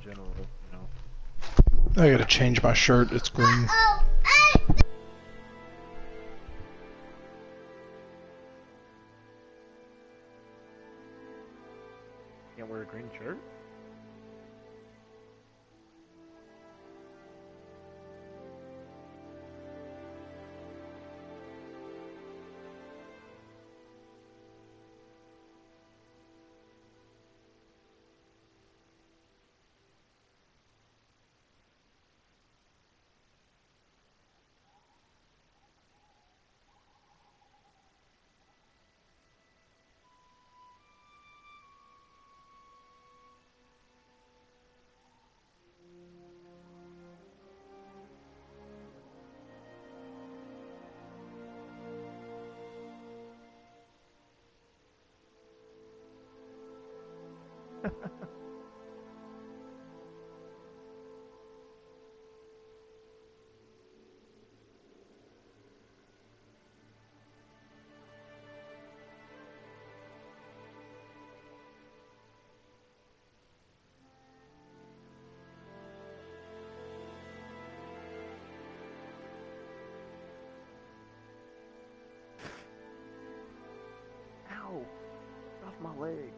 general, you know. I gotta change my shirt. It's green. Can't wear a green shirt? Ow! Get off my leg.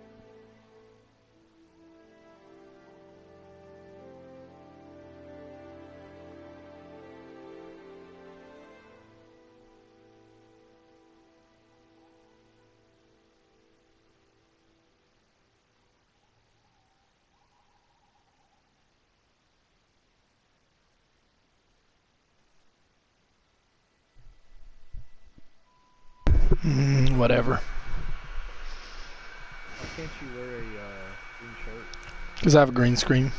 Whatever. Why can't you wear a green shirt? Because I have a green screen.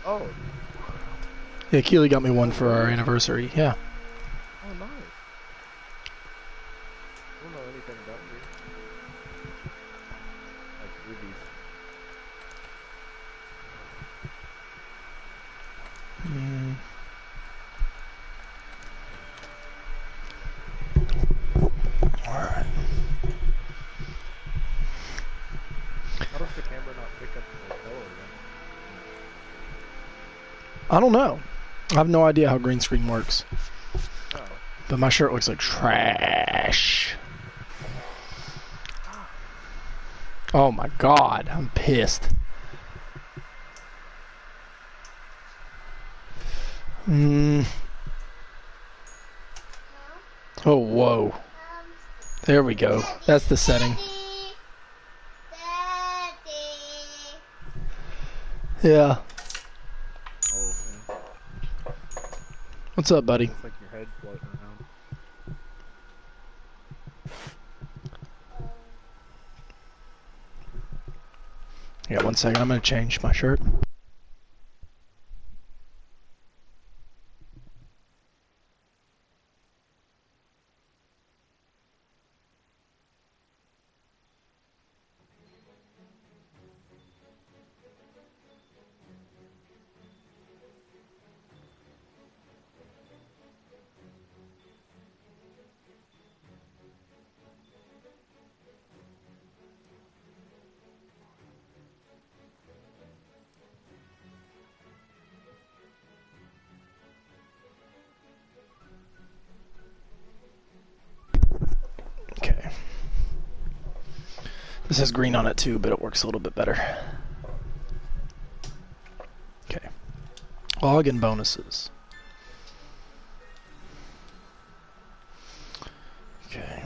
Oh. Yeah, Keely got me one for our anniversary. Yeah. Oh, nice. I don't know anything about you. Like movies. Alright. How does the camera not pick up the color then? I don't know. I have no idea how green screen works. Oh. But my shirt looks like trash. Oh my god, I'm pissed. Oh, whoa. There we go. That's the setting. Yeah. Oh, okay. What's up, buddy? It's like your head floating around. Yeah, 1 second. I'm gonna change my shirt. Okay. This has green on it too, but it works a little bit better. Okay. Login bonuses. Okay.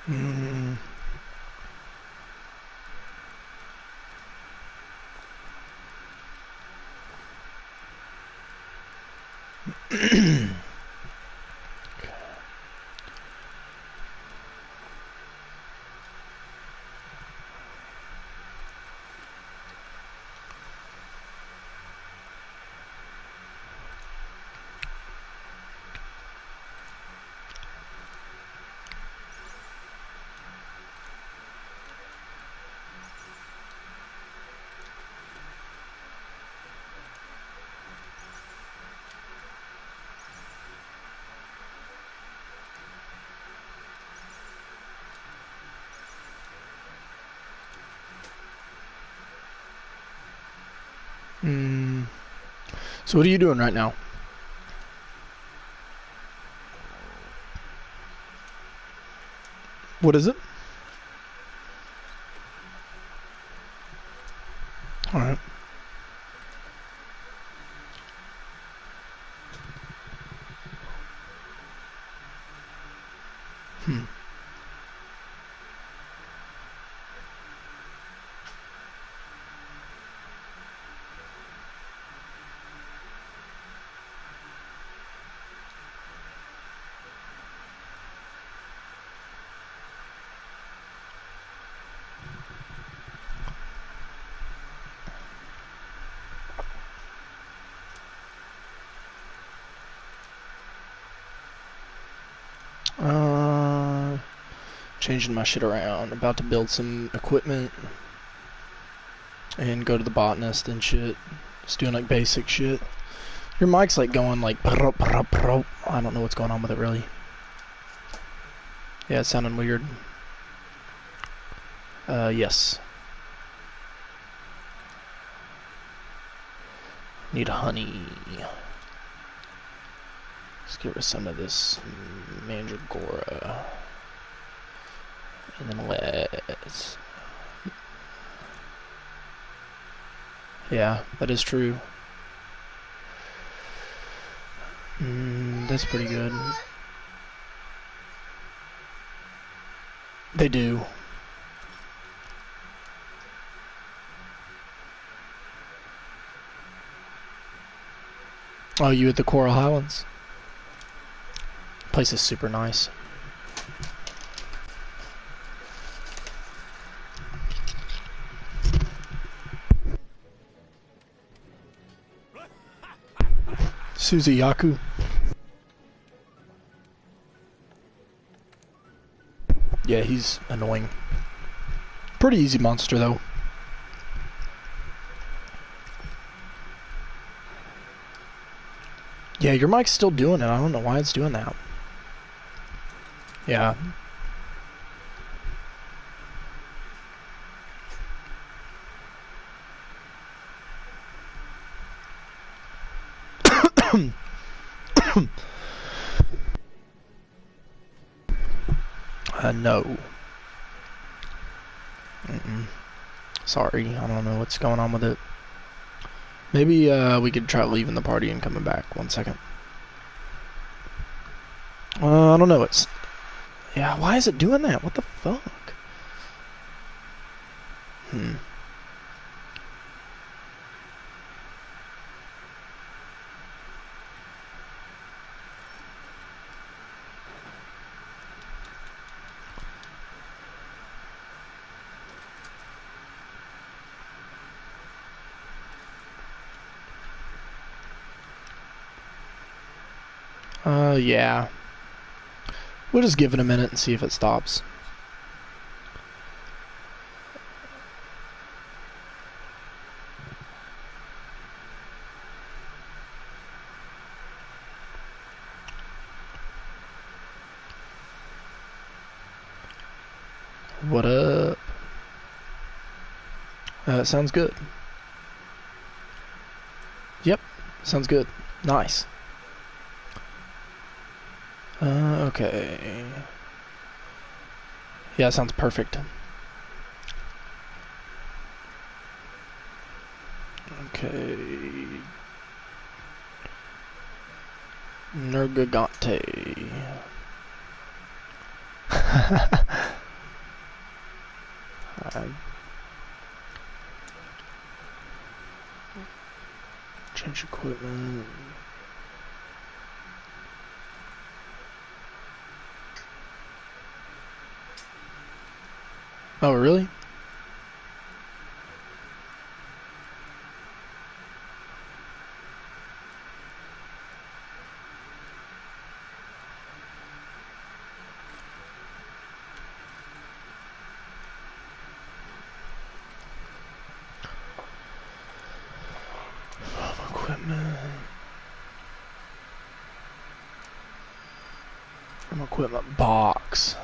Mm. Mm. So what are you doing right now? What is it? Alright. Hmm. Changing my shit around. About to build some equipment and go to the botanist and shit. Just doing like basic shit. Your mic's like going like I don't know what's going on with it really. Yeah, it's sounding weird. Yes. Need honey. Let's get rid of some of this mandragora. And then let's... Yeah, that is true. That's pretty good. They do. Oh, you at the Coral Highlands? Place is super nice. Suzuyaku. Yeah, he's annoying. Pretty easy monster though. Yeah, your mic's still doing it. I don't know why it's doing that. Yeah. No. Sorry, I don't know what's going on with it. Maybe we could try leaving the party and coming back. 1 second. I don't know. It's... Yeah, why is it doing that? What the fuck? Yeah. We'll just give it a minute and see if it stops. What up? Sounds good. Yep, sounds good. Nice. Okay. Yeah, sounds perfect. Okay. Nergigante. Tag. Change equipment. Oh, really? Equipment. From equipment box.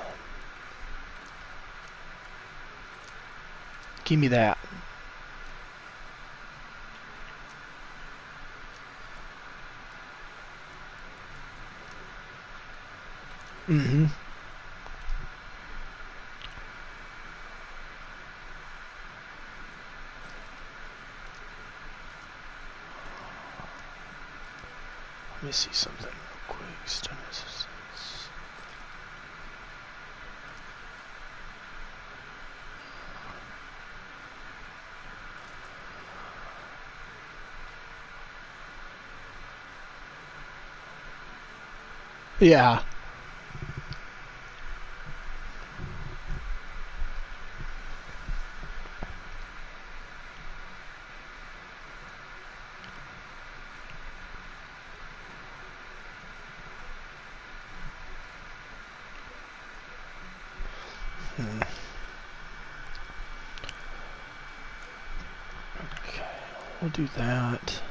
Give me that. Mm-hmm. Let me see something real quick. Stun resistance. Yeah. Okay, we'll do that.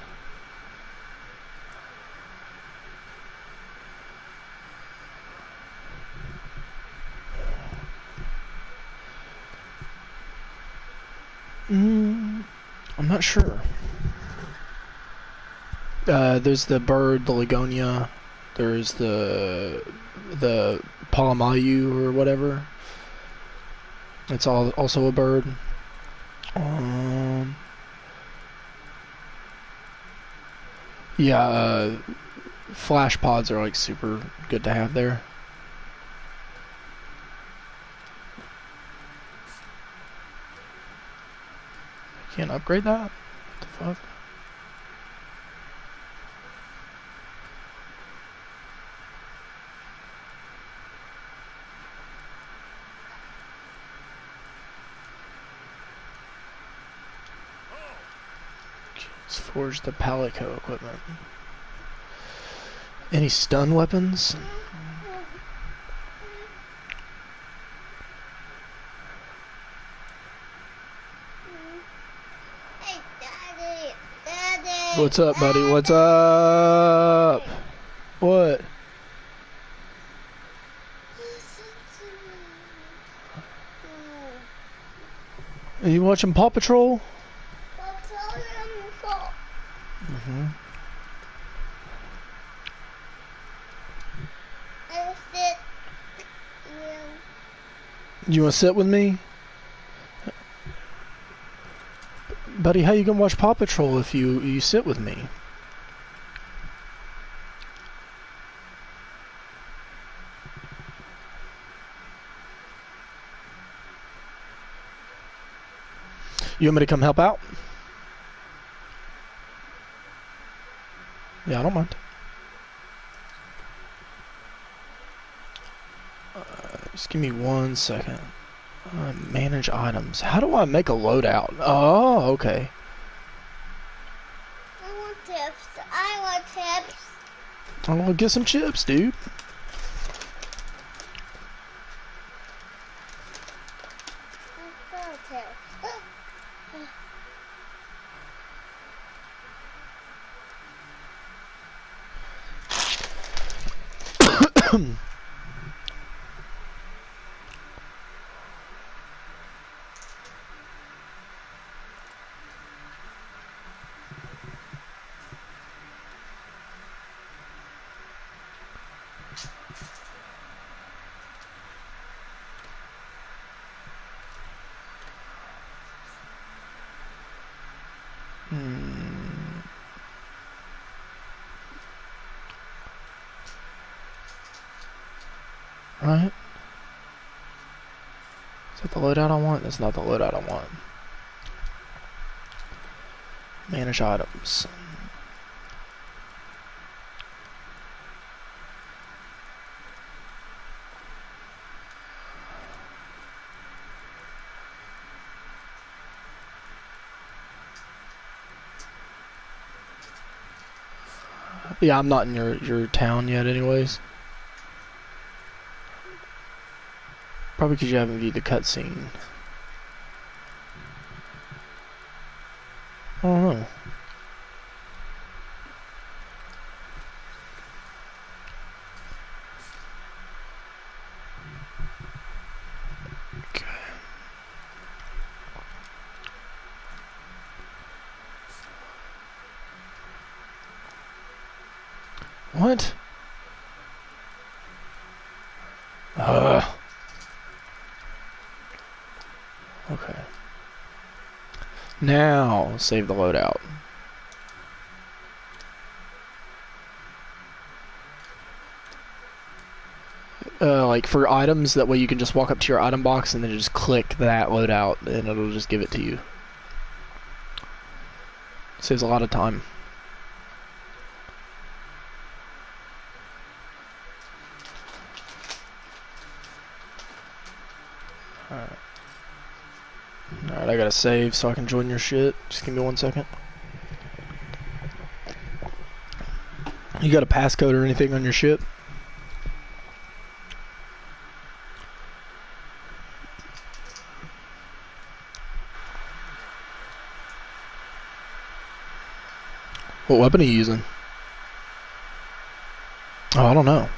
I'm not sure. There's the bird, the Ligonia. There's the Palamayu or whatever. It's also a bird. Yeah, flash pods are like super good to have there. Can't upgrade that? What the fuck? Let's forge the Palico equipment. Any stun weapons? Hey, Daddy! Daddy! What's up, buddy? What's up? What? Are you watching Paw Patrol? Mm-hmm. You want to sit with me? Buddy, how you gonna watch Paw Patrol if you sit with me? You want me to come help out? Yeah, I don't mind. Just give me 1 second. Manage items. How do I make a loadout? Oh, okay. I want tips. I want tips. I'm gonna get some chips, dude. I want tips. Right. Is that the loadout I want? That's not the loadout I want. Manage items. Yeah, I'm not in your town yet anyways. Probably because you haven't viewed the cutscene. I don't know. Okay. What? Okay. Now, save the loadout. Like for items, that way you can just walk up to your item box and then just click that loadout and it'll just give it to you. Saves a lot of time. Alright, I gotta save so I can join your shit. Just give me 1 second. You got a passcode or anything on your ship? What weapon are you using? Oh, I don't know.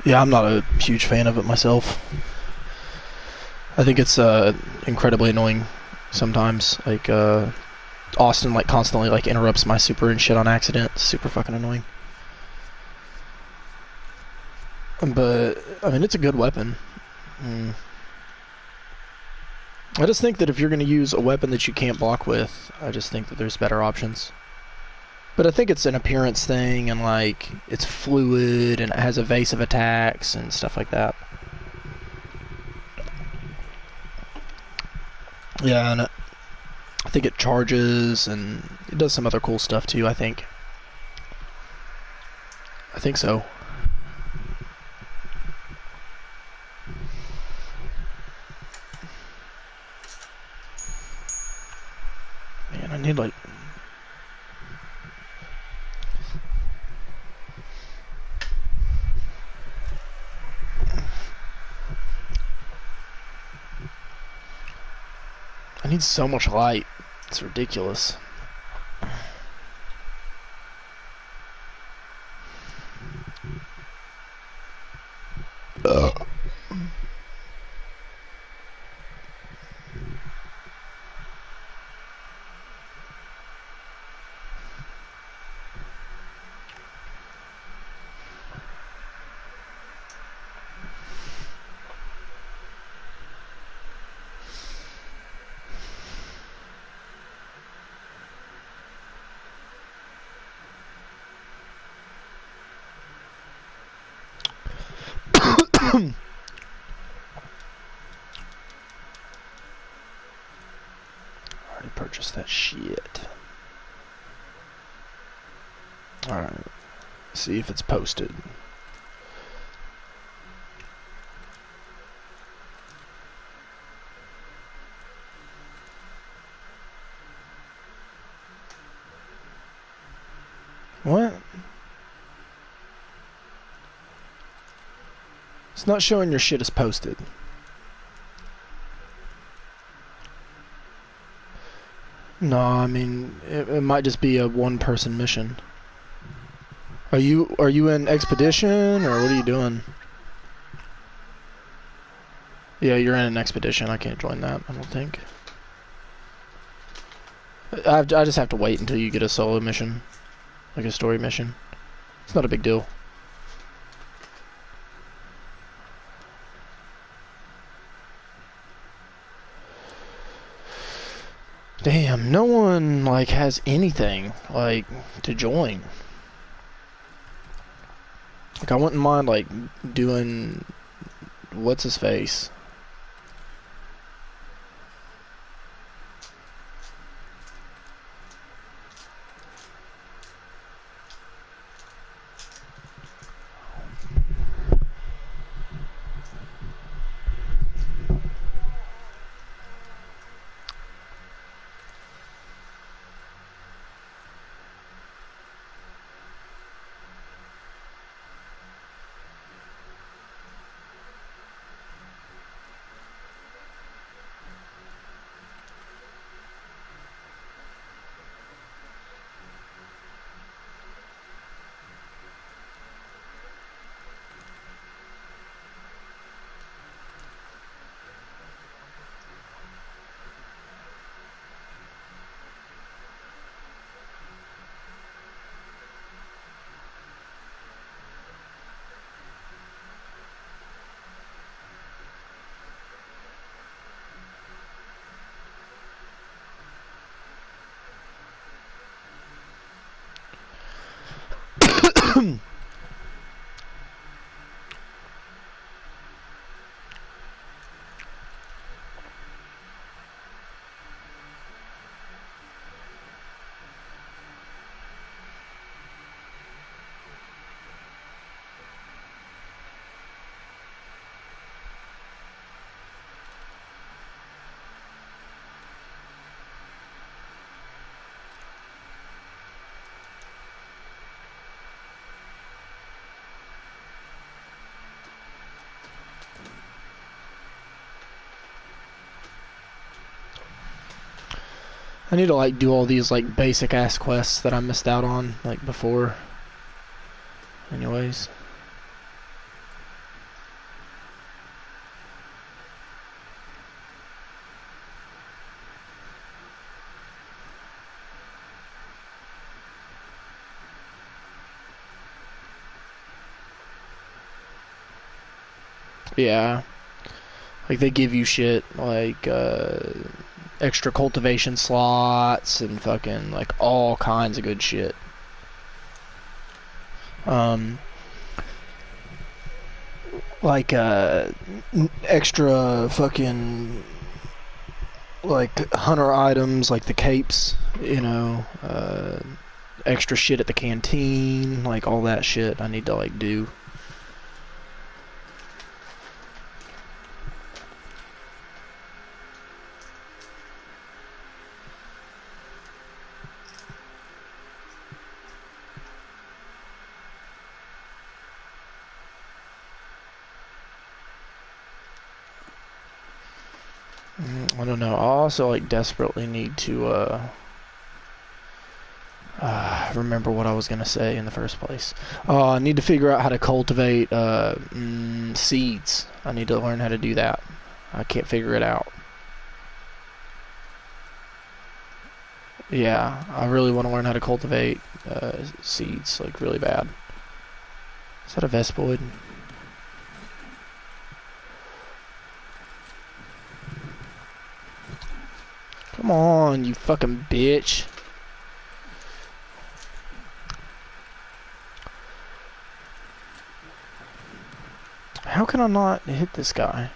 Yeah, I'm not a huge fan of it myself. I think it's incredibly annoying sometimes. Like Austin like constantly like interrupts my super and shit on accident. It's super fucking annoying. But I mean, it's a good weapon. I just think that if you're going to use a weapon that you can't block with, I just think that there's better options. But I think it's an appearance thing, and like it's fluid and it has evasive attacks and stuff like that. Yeah, and I think it charges and it does some other cool stuff too, I think. I think so. Man, I need like... I need so much light. It's ridiculous. Already purchased that shit. Alright. See if it's posted. What? It's not showing your shit is posted. No, I mean it might just be a one-person mission. Are you in expedition or what are you doing? Yeah, you're in an expedition. I can't join that. I don't think. I just have to wait until you get a solo mission, like a story mission. It's not a big deal. Damn, no one like has anything like to join. Like, I wouldn't mind, like, doing... What's his face? I need to, like, do all these, like, basic-ass quests that I missed out on, like, before. Anyways. Yeah. Like, they give you shit, like, extra cultivation slots and fucking, like, all kinds of good shit. Like, extra fucking, like, hunter items, like the capes, you know, extra shit at the canteen, like, all that shit I need to, like, do. I don't know. I also, like, desperately need to, remember what I was gonna say in the first place. I need to figure out how to cultivate, seeds. I need to learn how to do that. I can't figure it out. Yeah, I really want to learn how to cultivate, seeds, like, really bad. Is that a Vespoid? Come on, you fucking bitch. How can I not hit this guy?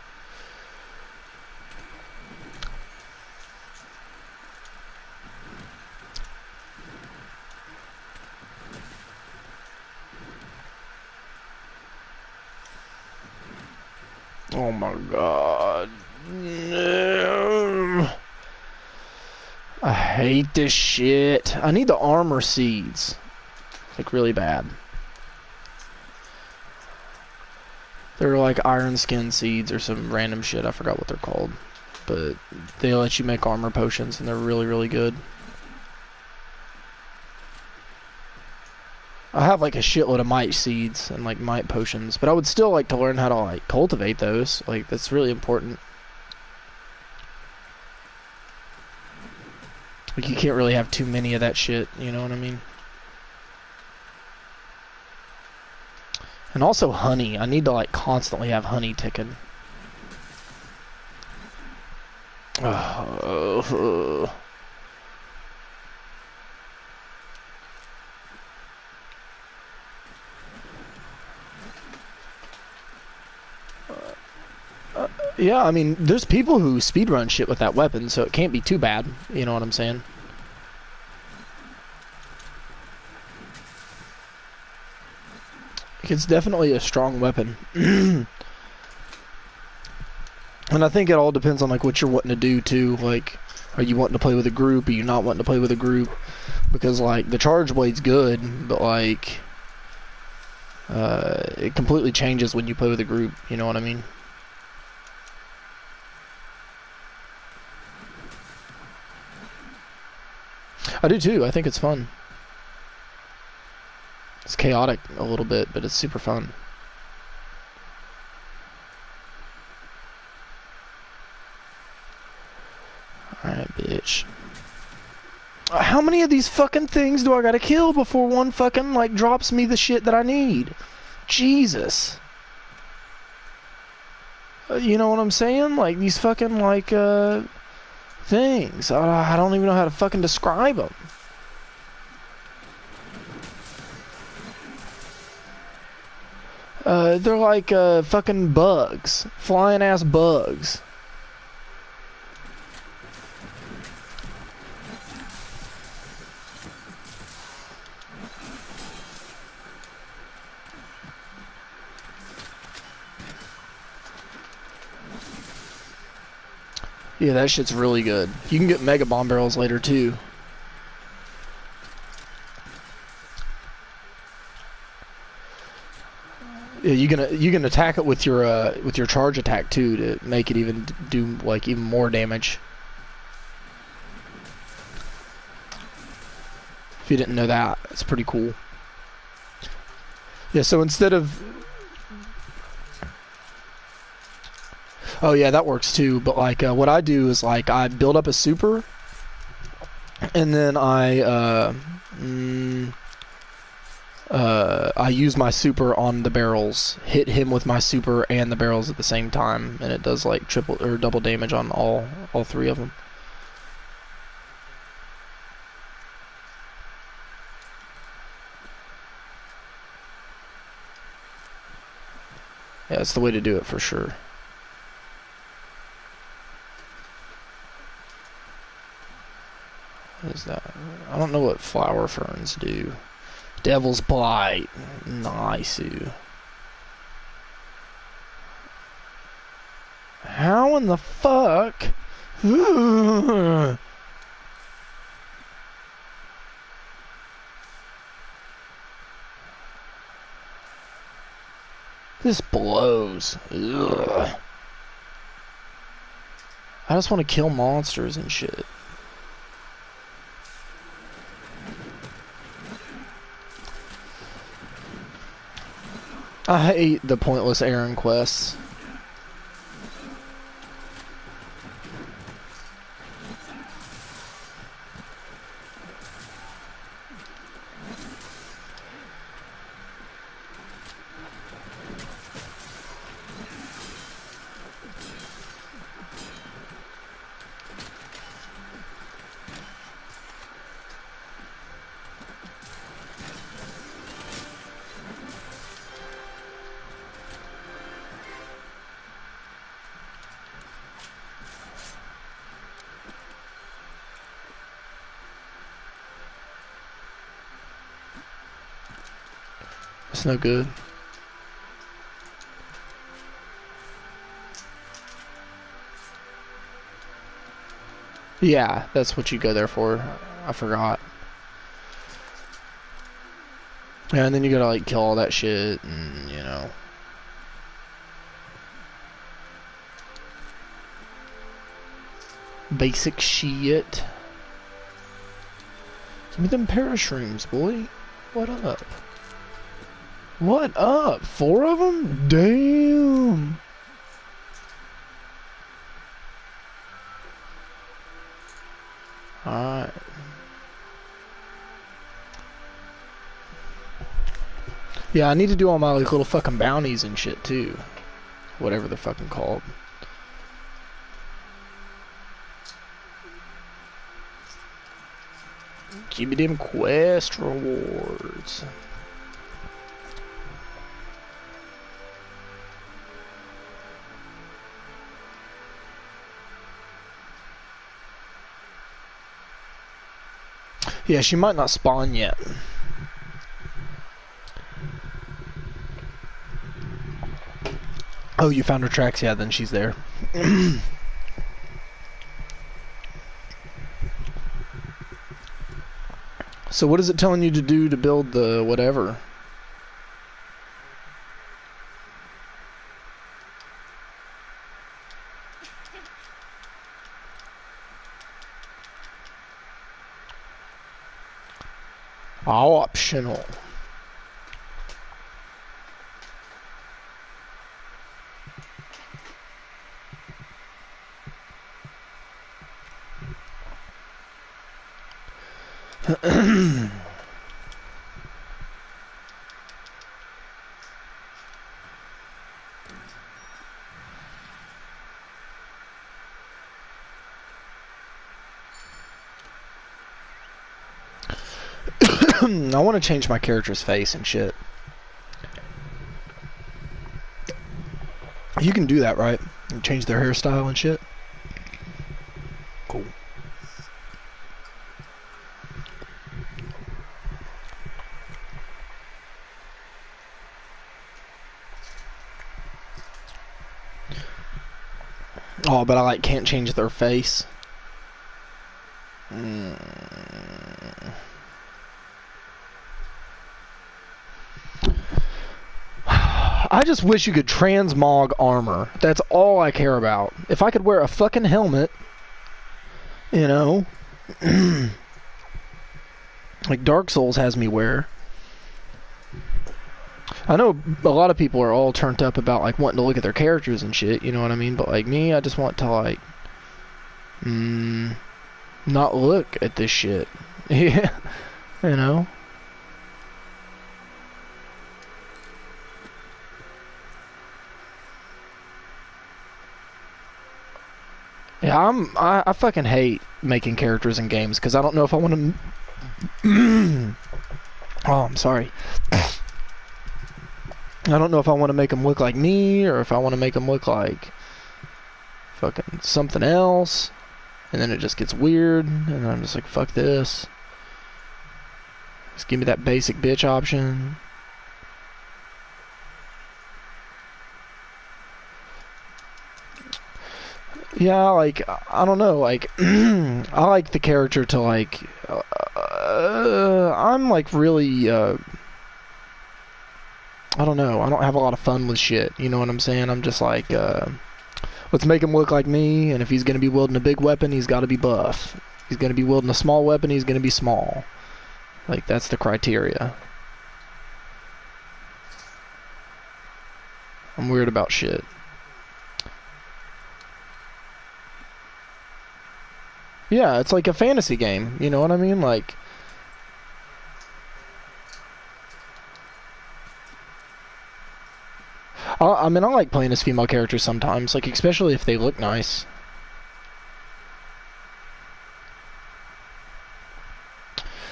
Oh my god. No. I hate this shit. I need the armor seeds. Like, really bad. They're like iron skin seeds or some random shit. I forgot what they're called. But they let you make armor potions and they're really, really good. I have like a shitload of might seeds and like might potions, but I would still like to learn how to like cultivate those. Like, that's really important. Like, you can't really have too many of that shit, you know what I mean? And also honey. I need to like constantly have honey ticking. Oh. Yeah, I mean, there's people who speedrun shit with that weapon, so it can't be too bad. You know what I'm saying? It's definitely a strong weapon. And I think it all depends on like what you're wanting to do too. Like, are you wanting to play with a group? Are you not wanting to play with a group? Because like the charge blade's good, but like it completely changes when you play with a group. You know what I mean? I do too. I think it's fun. It's chaotic a little bit, but it's super fun. Alright, bitch. How many of these fucking things do I gotta kill before one fucking, like, drops me the shit that I need? Jesus. You know what I'm saying? Like, these fucking, like, things. I don't even know how to fucking describe them. They're like, fucking bugs. Flying ass bugs. Yeah, that shit's really good. You can get mega bomb barrels later too. Yeah, you can attack it with your charge attack too to make it even do like even more damage. If you didn't know that, it's pretty cool. Yeah, so instead of oh yeah, that works too. But like what I do is like I build up a super, and then I use my super on the barrels, hit him with my super and the barrels at the same time, and it does like triple or double damage on all three of them. Yeah, it's the way to do it for sure. What is that? I don't know what flower ferns do. Devil's Blight. Nice. How in the fuck? This blows. Ugh. I just want to kill monsters and shit. I hate the pointless errand quests. It's no good. Yeah, that's what you go there for. I forgot. Yeah, and then you gotta like kill all that shit and, you know. Basic shit. Give me them parashrooms, boy. What up? What up? 4 of them? Damn. Alright. Yeah, I need to do all my like little fucking bounties and shit too. Whatever they're fucking called. Give me them quest rewards. Yeah, she might not spawn yet. Oh, you found her tracks? Yeah, then she's there. So what is it telling you to do to build the whatever? Optional. I want to change my character's face and shit. You can do that, right? And change their hairstyle and shit. Cool. Oh, but I like can't change their face. I just wish you could transmog armor. That's all I care about. If I could wear a fucking helmet, you know, like Dark Souls has me wear. I know a lot of people are all turned up about like wanting to look at their characters and shit, you know what I mean? But like me, I just want to like not look at this shit. Yeah, you know. Yeah, I fucking hate making characters in games because I don't know if I want to. Oh, I'm sorry. I don't know if I want to make them look like me or if I want to make them look like fucking something else, and then it just gets weird, and I'm just like, fuck this. Just give me that basic bitch option. Yeah, like, I don't know, like, I like the character to, like, I'm, like, really, I don't know, I don't have a lot of fun with shit, you know what I'm saying? I'm just like, let's make him look like me, and if he's gonna be wielding a big weapon, he's gotta be buff. If he's gonna be wielding a small weapon, he's gonna be small. Like, that's the criteria. I'm weird about shit. Yeah, it's like a fantasy game, you know what I mean? Like, I mean, I like playing as female characters sometimes, like, especially if they look nice.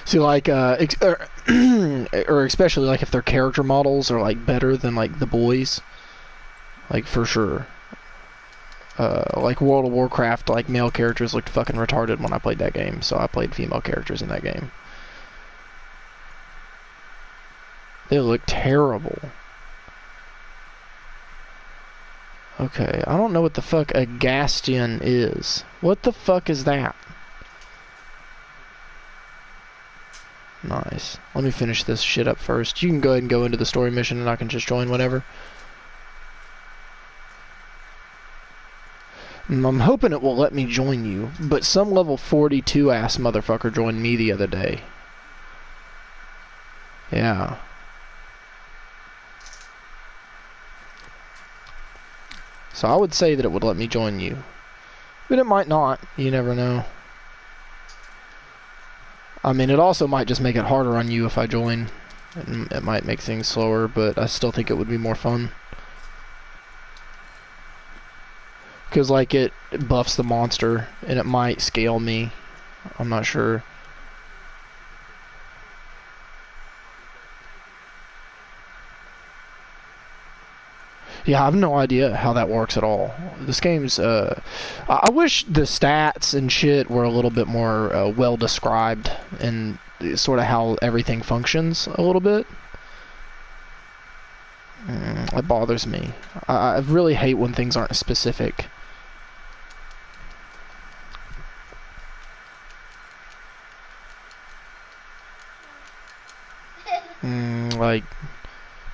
See, like, or especially, like, if their character models are, like, better than, like, the boys. Like, for sure. Like World of Warcraft, like male characters looked fucking retarded when I played that game, so I played female characters in that game. They look terrible. Okay, I don't know what the fuck a Gastian is. What the fuck is that? Nice. Let me finish this shit up first. You can go ahead and go into the story mission and I can just join whatever. I'm hoping it will let me join you, but some level 42 ass motherfucker joined me the other day. Yeah. So I would say that it would let me join you. But it might not. You never know. I mean, it also might just make it harder on you if I join. It might make things slower, but I still think it would be more fun. Because, like, it buffs the monster, and it might scale me. I'm not sure. Yeah, I have no idea how that works at all. This game's, I wish the stats and shit were a little bit more well described, and sort of how everything functions a little bit. It bothers me. I really hate when things aren't specific. Like,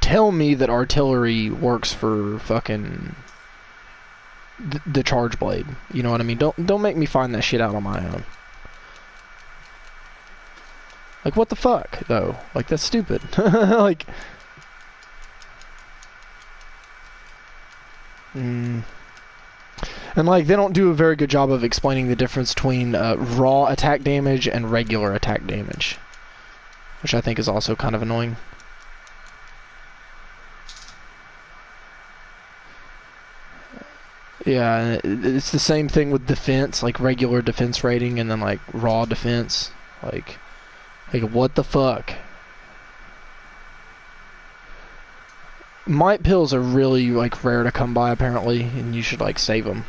tell me that artillery works for fucking the charge blade. You know what I mean? Don't make me find that shit out on my own. Like, what the fuck, though? Like, that's stupid. Like... And, like, they don't do a very good job of explaining the difference between raw attack damage and regular attack damage. Which I think is also kind of annoying. Yeah, it's the same thing with defense, like regular defense rating and then, like, raw defense. Like, what the fuck? Might pills are really, like, rare to come by, apparently, and you should, like, save them.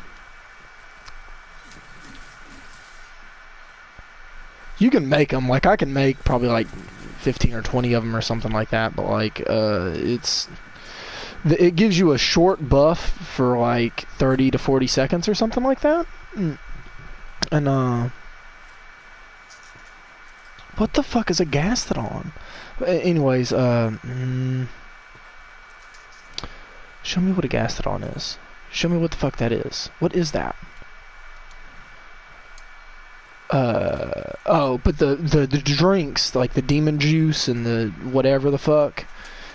You can make them. Like, I can make probably, like, 15 or 20 of them or something like that, but, like, it gives you a short buff for, like, 30 to 40 seconds or something like that. And, what the fuck is a gastrodon? Anyways, show me what a gastrodon is. Show me what the fuck that is. What is that? Oh, but the drinks, like the demon juice and the whatever the fuck,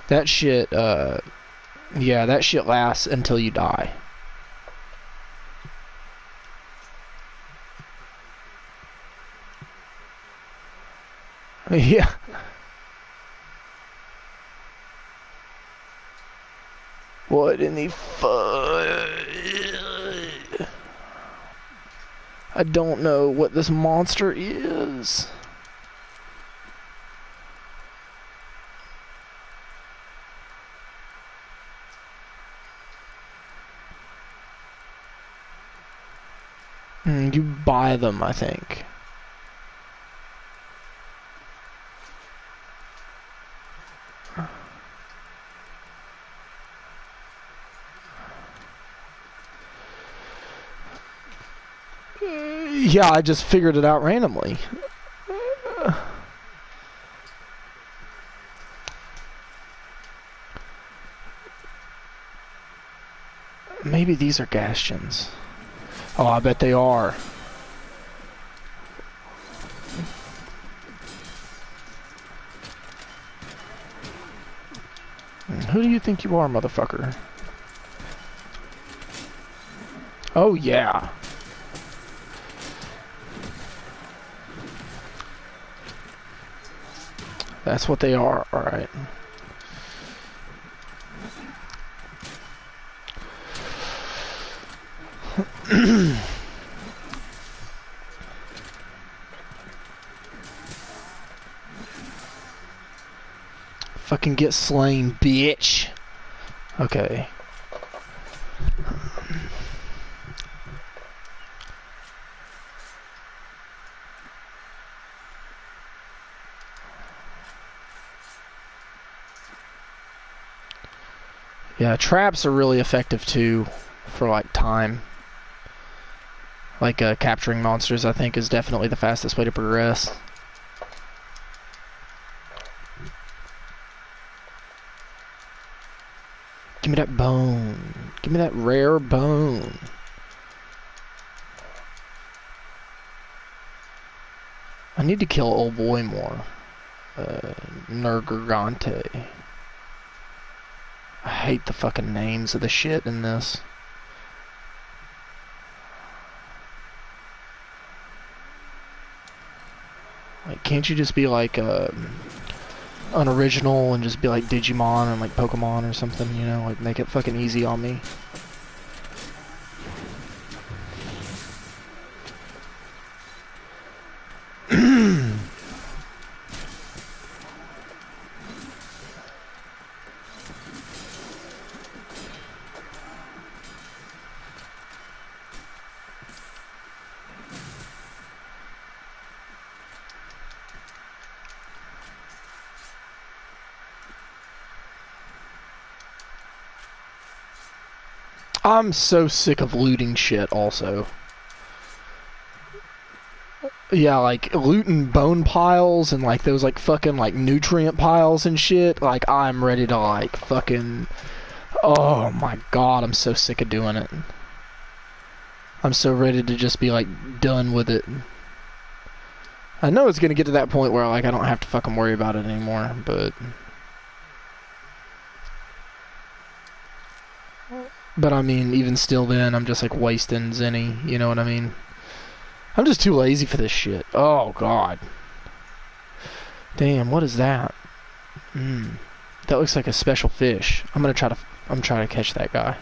that shit, yeah, that shit lasts until you die. Yeah. What in the fuck? I don't know what this monster is. You buy them, I think. Yeah, I just figured it out randomly. Maybe these are Gastions. Oh, I bet they are. Who do you think you are, motherfucker? Oh, yeah. That's what they are, alright. Fucking get slain, bitch. Okay. Yeah, traps are really effective too for like time. Like capturing monsters, I think, is definitely the fastest way to progress. Give me that bone. Give me that rare bone. I need to kill old boy more. Nergigante. I hate the fucking names of the shit in this. Like, can't you just be like unoriginal and just be like Digimon and like Pokemon or something, you know? Like, make it fucking easy on me. I'm so sick of looting shit also. Yeah, like looting bone piles and like those like fucking like nutrient piles and shit. Like I'm ready to like fucking, oh my god, I'm so sick of doing it. I'm so ready to just be like done with it. I know it's gonna get to that point where like I don't have to fucking worry about it anymore, but I mean, even still then, I'm just like wasting Zenny, you know what I mean? I'm just too lazy for this shit. Oh god. Damn, what is that? That looks like a special fish. I'm trying to catch that guy.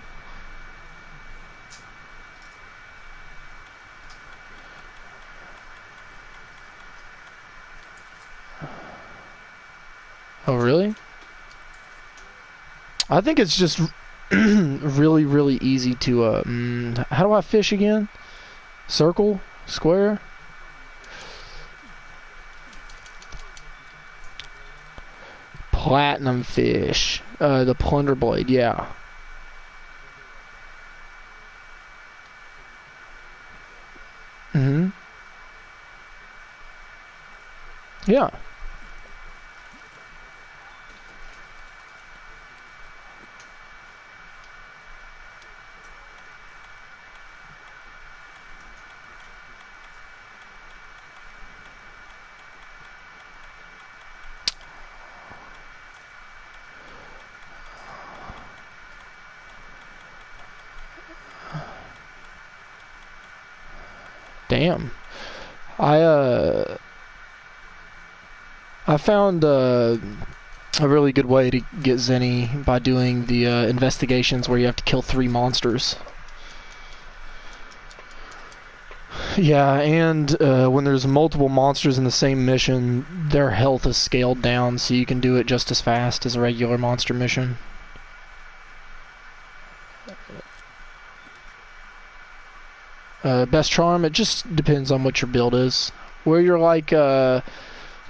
Oh really? I think it's just really, really easy to, how do I fish again? Circle? Square? Platinum fish. The plunder blade, yeah. Yeah. Damn. I found a really good way to get Zenny by doing the investigations where you have to kill 3 monsters. Yeah, and when there's multiple monsters in the same mission, their health is scaled down so you can do it just as fast as a regular monster mission. Best charm, it just depends on what your build is. Where you're like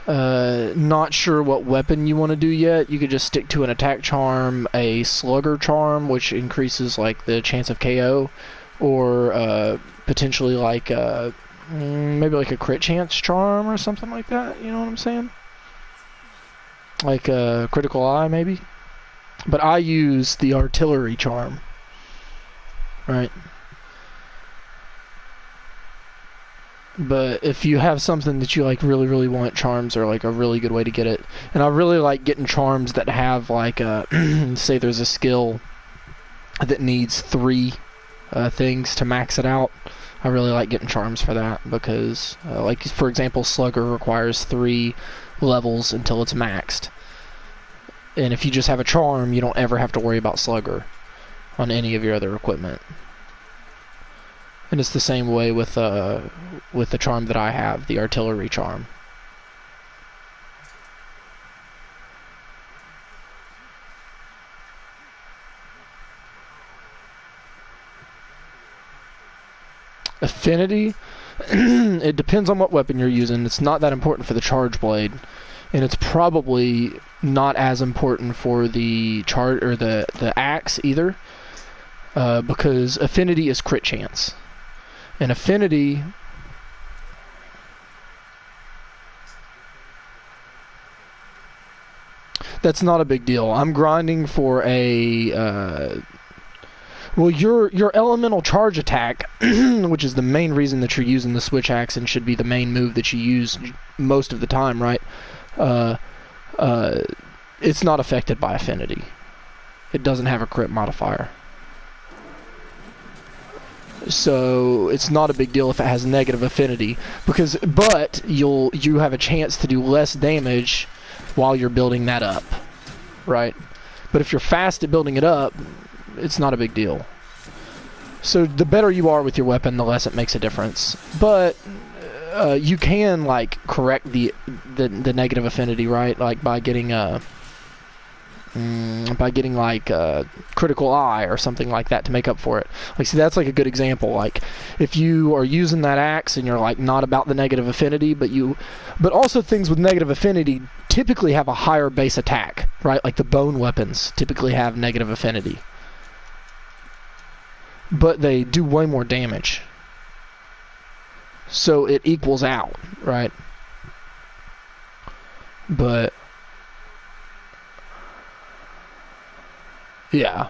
not sure what weapon you want to do yet, you could just stick to an attack charm, a slugger charm, which increases like the chance of KO, or potentially like maybe like a crit chance charm or something like that. You know what I'm saying? Like a critical eye, maybe. But I use the artillery charm, right? But if you have something that you like really want, charms are like a really good way to get it. And I really like getting charms that have like say there's a skill that needs 3 things to max it out. I really like getting charms for that because like for example, Slugger requires 3 levels until it's maxed. And if you just have a charm, you don't ever have to worry about Slugger on any of your other equipment. And it's the same way with the charm that I have, the artillery charm. Affinity, it depends on what weapon you're using. It's not that important for the charge blade, and it's probably not as important for the charge or the axe either, because affinity is crit chance. And affinity, that's not a big deal. I'm grinding for a well, your elemental charge attack, which is the main reason that you're using the switch axe and should be the main move that you use most of the time, right? It's not affected by affinity. It doesn't have a crit modifier. So it's not a big deal if it has negative affinity, but you have a chance to do less damage while you're building that up, right? But if you're fast at building it up, it's not a big deal. So the better you are with your weapon, the less it makes a difference. But you can like correct the negative affinity, right? Like by getting like a critical eye or something like that to make up for it. Like, see, that's like a good example. Like, if you are using that axe and you're like not about the negative affinity, but also things with negative affinity typically have a higher base attack, right? Like the bone weapons typically have negative affinity. but they do way more damage. So it equals out, right? But yeah.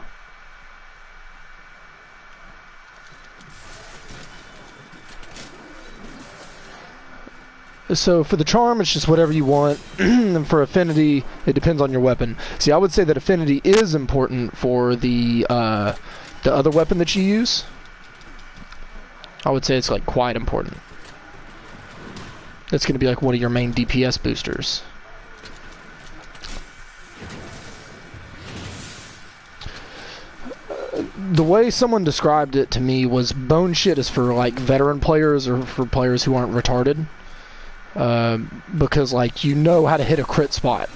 So for the charm, it's just whatever you want. And for affinity, it depends on your weapon. See, I would say that affinity is important for the other weapon that you use. I would say it's like quite important. That's going to be like one of your main DPS boosters. The way someone described it to me was bone shit is for like veteran players or for players who aren't retarded. Because like you know how to hit a crit spot.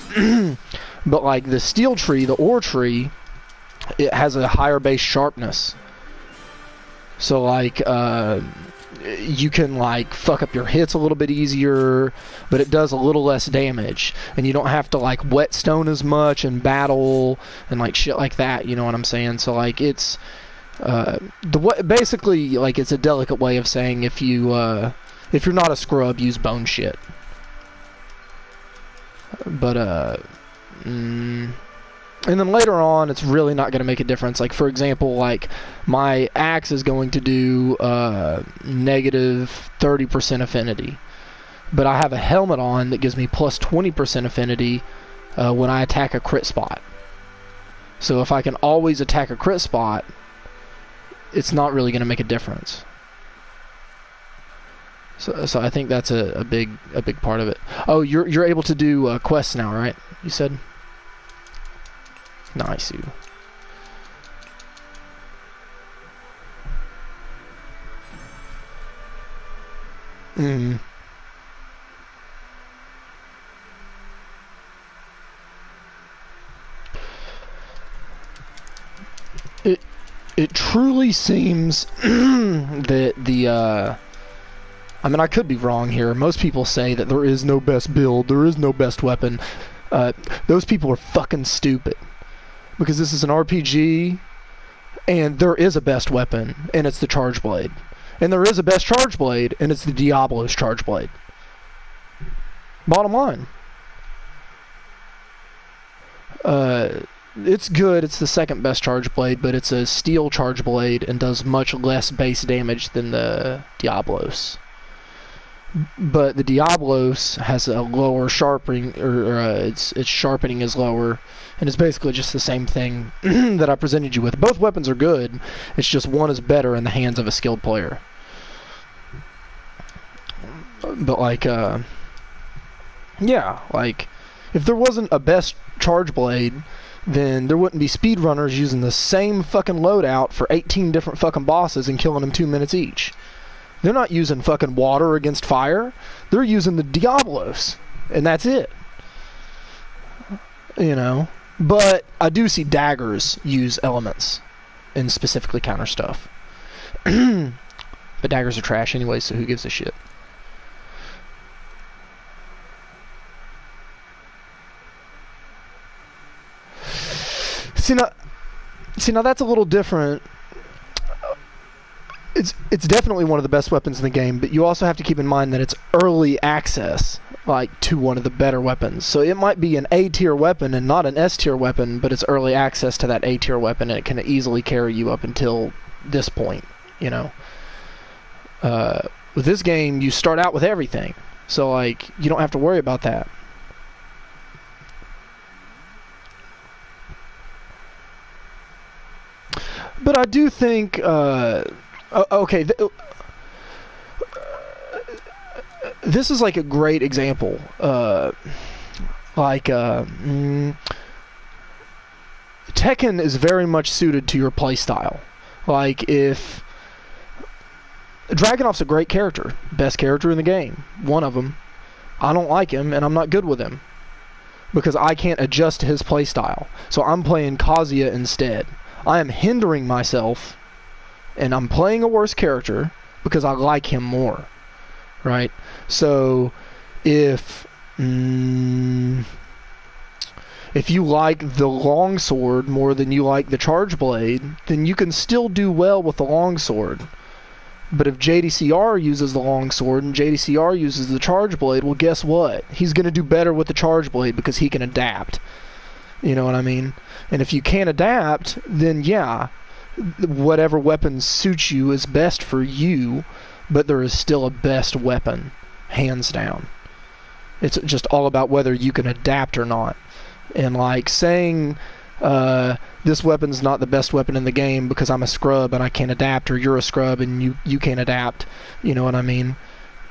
But like the steel tree, the ore tree, it has a higher base sharpness. So like you can like fuck up your hits a little bit easier, but it does a little less damage, and you don't have to like whetstone as much and battle and like shit like that. You know what I'm saying? So like it's basically like it's a delicate way of saying if you're not a scrub, use bone shit. But and then later on, it's really not going to make a difference. Like, for example, like, my axe is going to do negative 30% affinity. But I have a helmet on that gives me plus 20% affinity when I attack a crit spot. So if I can always attack a crit spot, it's not really going to make a difference. So I think that's a big part of it. Oh, you're able to do quests now, right? You said? Nice, you. It truly seems that the I mean, I could be wrong here. Most people say that there is no best build, there is no best weapon. Those people are fucking stupid. Because this is an RPG, and there is a best weapon, and it's the Charge Blade. And there is a best Charge Blade, and it's the Diablo's Charge Blade. Bottom line. It's good, it's the second best Charge Blade, but it's a steel Charge Blade and does much less base damage than the Diablo's. But the Diablo's has a lower sharpening, or its sharpening is lower, and it's basically just the same thing that I presented you with. Both weapons are good, it's just one is better in the hands of a skilled player. But like, yeah, like, if there wasn't a best Charge Blade, then there wouldn't be speedrunners using the same fucking loadout for 18 different fucking bosses and killing them 2 minutes each. They're not using fucking water against fire. They're using the Diablos. And that's it. You know? But I do see daggers use elements and specifically counter stuff. But daggers are trash anyway, so who gives a shit? See now that's a little different. It's definitely one of the best weapons in the game, but you also have to keep in mind that it's early access, like, to one of the better weapons. So it might be an A-tier weapon and not an S-tier weapon, but it's early access to that A-tier weapon, and it can easily carry you up until this point, you know. With this game, you start out with everything, so, like, you don't have to worry about that. But I do think, okay, this is like a great example. Tekken is very much suited to your playstyle. Like, if Dragunov's a great character, best character in the game, one of them. I don't like him, and I'm not good with him because I can't adjust to his playstyle. So I'm playing Kazuya instead. I am hindering myself, and I'm playing a worse character because I like him more, right? So if If you like the longsword more than you like the charge blade, then you can still do well with the longsword. But if JDCR uses the longsword and JDCR uses the charge blade, well, guess what? He's going to do better with the charge blade because he can adapt. You know what I mean? And if you can't adapt, then yeah, whatever weapon suits you is best for you, but there is still a best weapon, hands down. It's just all about whether you can adapt or not. And like saying this weapon's not the best weapon in the game because I'm a scrub and I can't adapt, or you're a scrub and you can't adapt, you know what I mean?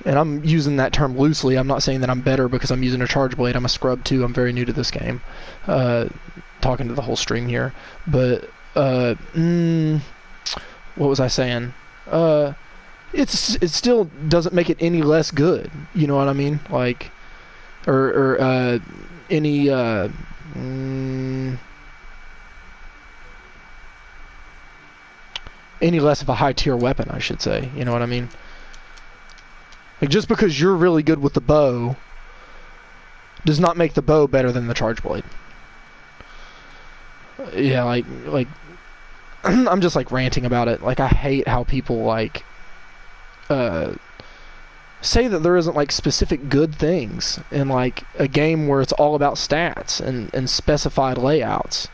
And I'm using that term loosely. I'm not saying that I'm better because I'm using a charge blade. I'm a scrub too. I'm very new to this game. Talking to the whole stream here. But, what was I saying? It still doesn't make it any less good. You know what I mean? Like, any less of a high tier weapon, I should say. You know what I mean? Like, just because you're really good with the bow does not make the bow better than the charge blade. Yeah, like I'm just like ranting about it. Like, I hate how people like say that there isn't like specific good things in like a game where it's all about stats and specified layouts.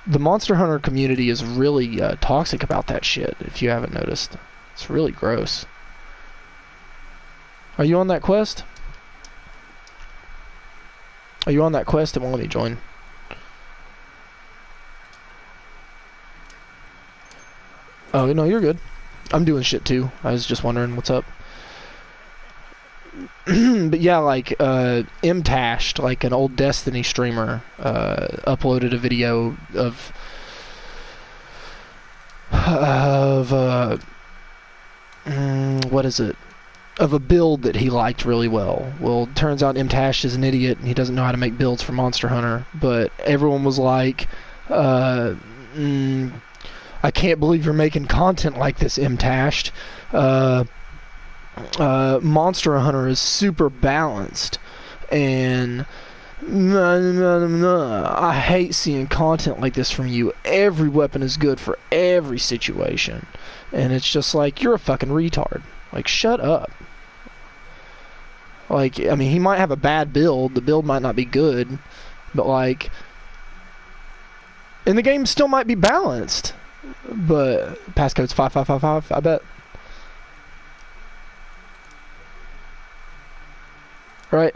The Monster Hunter community is really toxic about that shit, if you haven't noticed. It's really gross. Are you on that quest? Are you on that quest? It won't let me join. Oh, no, you're good. I'm doing shit too. I was just wondering what's up. But yeah, like, Mtashed, like an old Destiny streamer, uploaded a video of what is it? Of a build that he liked really well. Well, turns out Mtashed is an idiot and he doesn't know how to make builds for Monster Hunter. But everyone was like, I can't believe you're making content like this, Mtashed. Monster Hunter is super balanced, and I hate seeing content like this from you. Every weapon is good for every situation, and it's just like, you're a fucking retard. Like, shut up. Like, I mean, he might have a bad build, the build might not be good, but like, and the game still might be balanced, but passcode's 5555, I bet. Right?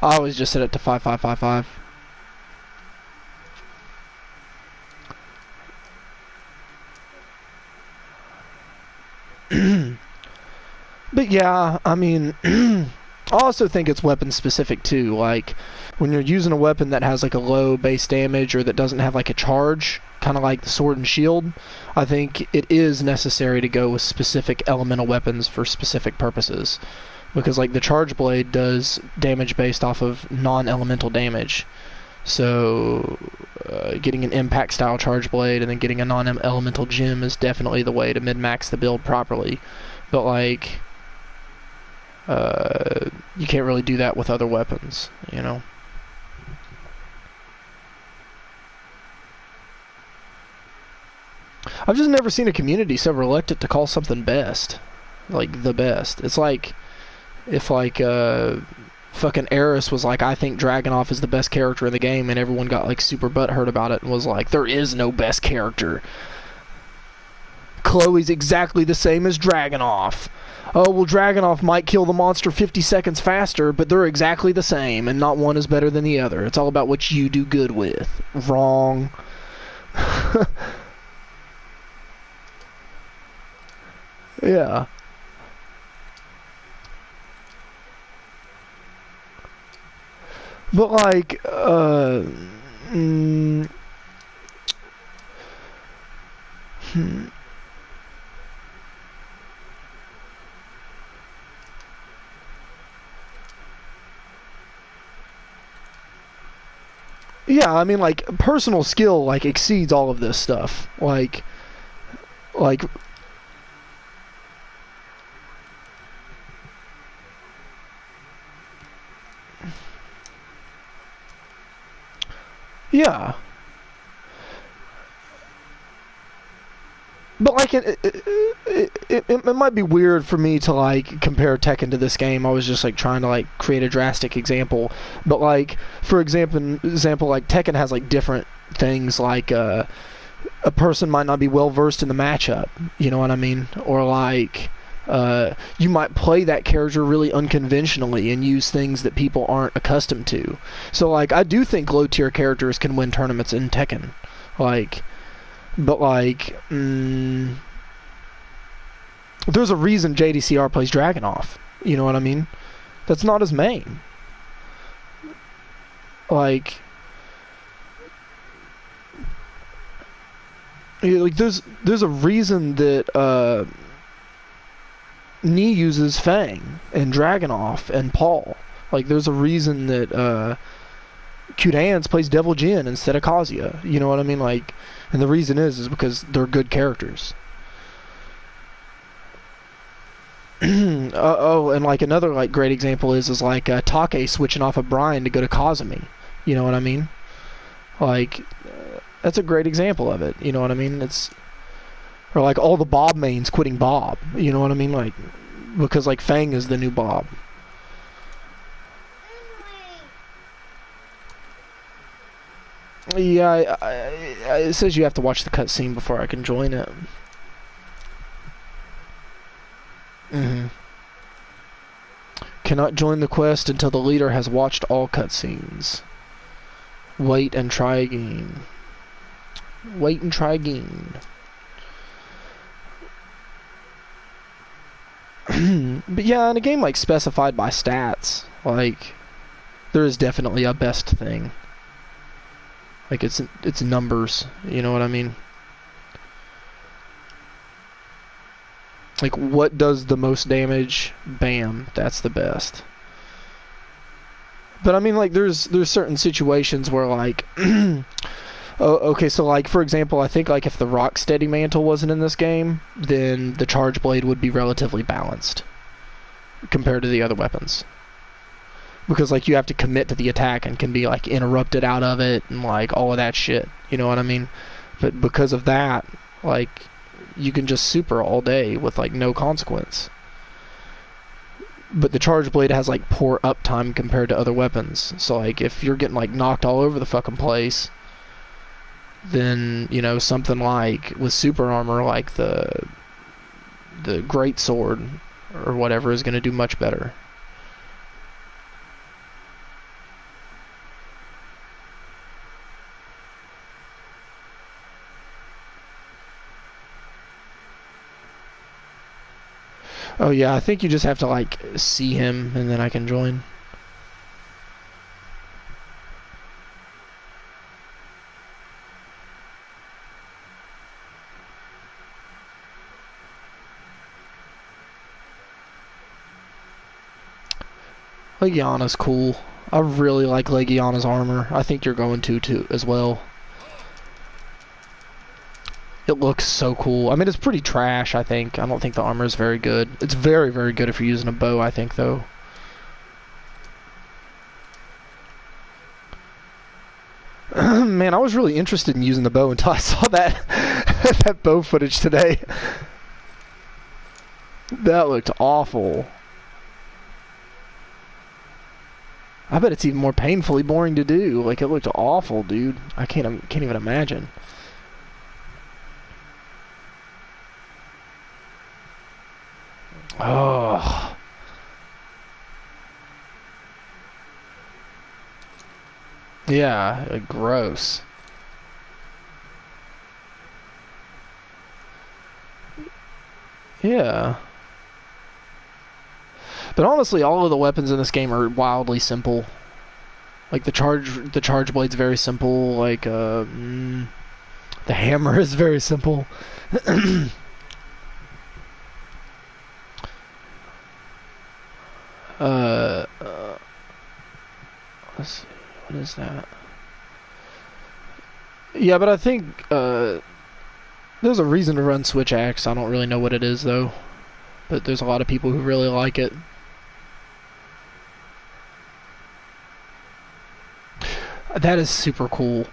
I always just set it to 5555. But yeah, I mean, I also think it's weapon specific too. Like, when you're using a weapon that has like a low base damage or that doesn't have like a charge, kind of like the sword and shield, I think it is necessary to go with specific elemental weapons for specific purposes. Because like the charge blade does damage based off of non-elemental damage. So getting an impact style charge blade and then getting a non-elemental gem is definitely the way to min-max the build properly. But like, you can't really do that with other weapons, you know? I've just never seen a community so reluctant to call something best. Like, the best. It's like, if like, fucking Eris was like, I think Dragunov is the best character in the game, and everyone got like super butthurt about it and was like, there is no best character. Chloe's exactly the same as Dragunov. Oh, well, Dragunov might kill the monster 50 seconds faster, but they're exactly the same, and not one is better than the other. It's all about what you do good with. Wrong. Yeah. But like, yeah, I mean, like, personal skill, like, exceeds all of this stuff. Like, Yeah. But like it might be weird for me to like compare Tekken to this game. I was just like trying to like create a drastic example. But like for example like Tekken has like different things like a person might not be well versed in the matchup, you know what I mean? Or like you might play that character really unconventionally and use things that people aren't accustomed to. So like I do think low tier characters can win tournaments in Tekken. Like but like there's a reason JDCR plays Dragunov. You know what I mean? That's not his main. Like there's a reason that Nee uses Fang and Dragunov and Paul. Like there's a reason that Qdance plays Devil Jin instead of Kazuya. You know what I mean? Like, and the reason is because they're good characters. Oh, and like another like great example is like Take switching off of Brian to go to Kazumi. You know what I mean? Like that's a great example of it. You know what I mean? It's or like all the Bob mains quitting Bob. You know what I mean? Like because like Fang is the new Bob. Yeah, it says you have to watch the cutscene before I can join it. Cannot join the quest until the leader has watched all cutscenes. Wait and try again. Wait and try again. But yeah, in a game like specified by stats, like there is definitely a best thing. Like it's numbers, you know what I mean? Like what does the most damage? Bam, that's the best. But I mean like there's certain situations where like okay, so like for example, I think like if the Rock Steady Mantle wasn't in this game, then the Charge Blade would be relatively balanced compared to the other weapons. Because like you have to commit to the attack and can be like interrupted out of it and like all of that shit. You know what I mean? But because of that, like you can just super all day with like no consequence. But the Charge Blade has like poor uptime compared to other weapons. So like if you're getting like knocked all over the fucking place, then you know something like with super armor like the Great Sword or whatever is going to do much better. Oh yeah, I think you just have to like see him and then I can join. Legiana's cool. I really like Legiana's armor. I think you're going to too as well. It looks so cool. I mean, it's pretty trash, I think. I don't think the armor is very good. It's very, very good if you're using a bow, I think, though. Man, I was really interested in using the bow until I saw that that bow footage today. That looked awful. I bet it's even more painfully boring to do. Like, it looked awful, dude. I can't even imagine. Oh. Yeah, gross. Yeah. But honestly, all of the weapons in this game are wildly simple. Like the charge blade's very simple. Like the hammer is very simple. Let's see, what is that? Yeah, but I think there's a reason to run Switch Axe. I don't really know what it is though, but there's a lot of people who really like it. That is super cool.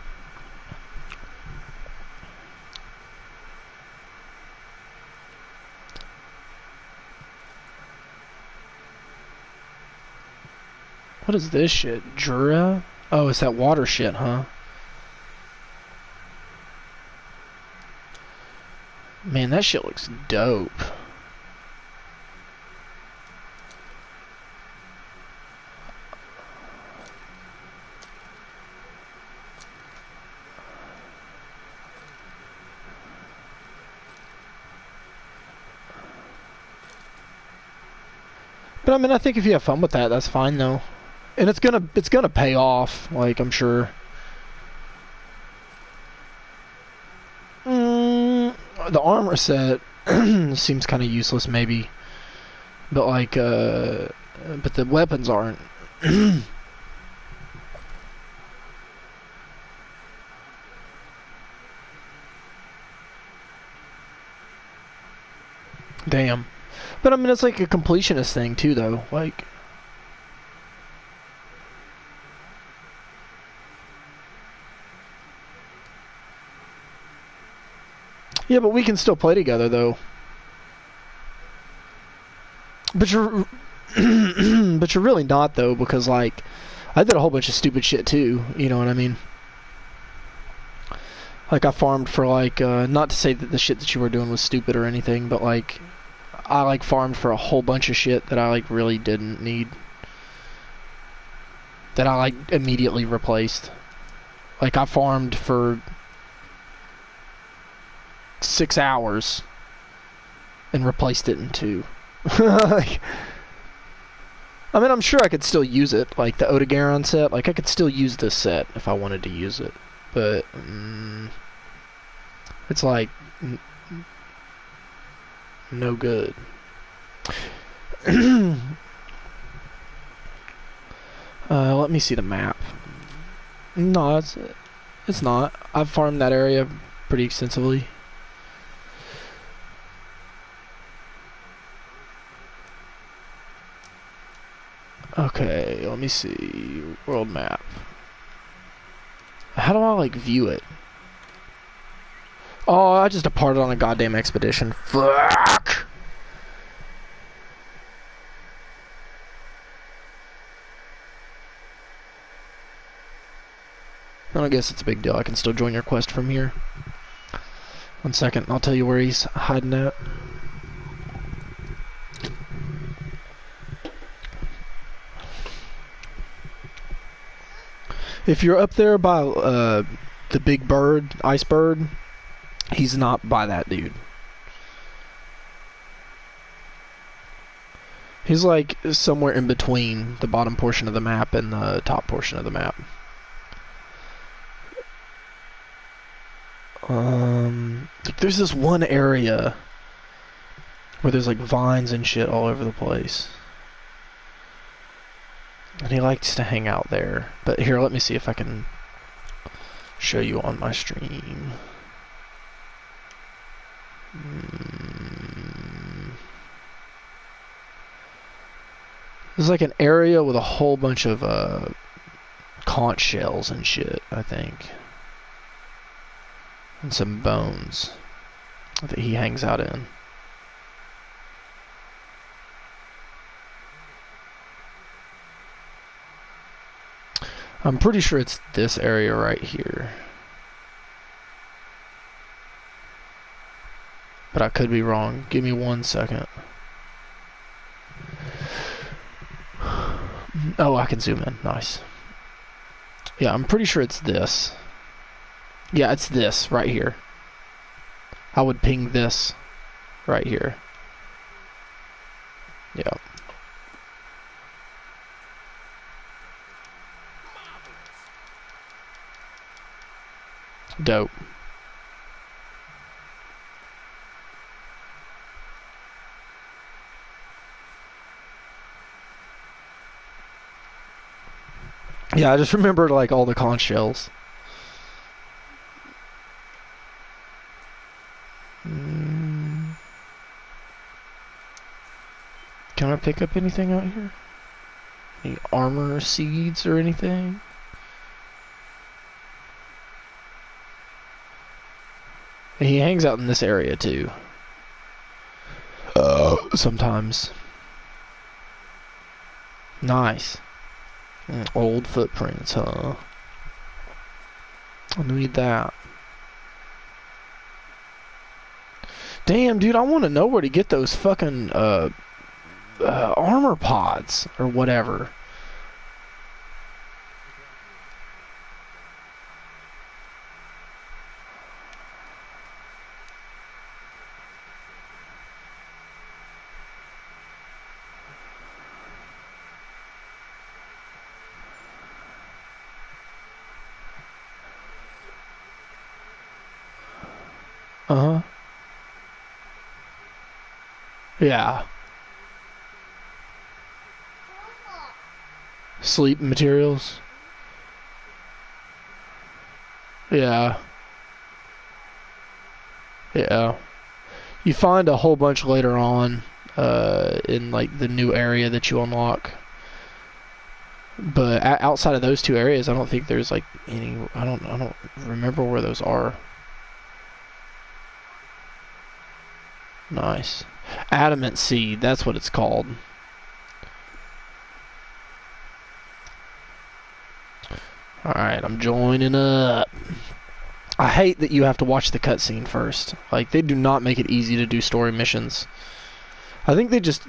What is this shit? Jura? Oh, it's that water shit, huh? Man, that shit looks dope. But I mean, I think if you have fun with that, that's fine though. And it's gonna pay off, like I'm sure. The armor set seems kind of useless, maybe. But like, but the weapons aren't. Damn. But I mean, it's like a completionist thing too, though. Like, yeah, but we can still play together, though. But you're, but you're really not, though, because like, I did a whole bunch of stupid shit too. You know what I mean? Like, I farmed for like, not to say that the shit that you were doing was stupid or anything, but like, I like farmed for a whole bunch of shit that I like really didn't need. That I like immediately replaced. Like, I farmed for 6 hours and replaced it in 2. Like, I mean, I'm sure I could still use it. Like the Odegaron set, like I could still use this set if I wanted to use it. But it's like no good. Let me see the map. No, it's not. I've farmed that area pretty extensively. Okay, let me see. World map. How do I like view it? Oh, I just departed on a goddamn expedition. Fuck! I don't guess it's a big deal. I can still join your quest from here. 1 second, I'll tell you where he's hiding at. If you're up there by the big bird, ice bird, he's not by that dude. He's like somewhere in between the bottom portion of the map and the top portion of the map. There's this one area where there's like vines and shit all over the place. And he likes to hang out there. But here, let me see if I can show you on my stream. There's like an area with a whole bunch of conch shells and shit, I think. And some bones that he hangs out in. I'm pretty sure it's this area right here. But I could be wrong. Give me 1 second. Oh, I can zoom in. Nice. Yeah, I'm pretty sure it's this. Yeah, it's this right here. I would ping this right here. Yeah. Dope. Yeah, I just remembered like all the conch shells. Can I pick up anything out here? Any armor seeds or anything? And he hangs out in this area too. Sometimes. Nice. Old footprints, huh? I need that. Damn, dude, I want to know where to get those fucking armor pods or whatever. Uh-huh. Yeah. Sleep materials. Yeah. Yeah. You find a whole bunch later on in like the new area that you unlock. But outside of those two areas, I don't think there's like any. I don't remember where those are. Nice. Adamant seed. That's what it's called. All right, I'm joining up. I hate that you have to watch the cutscene first. Like, they do not make it easy to do story missions. I think they just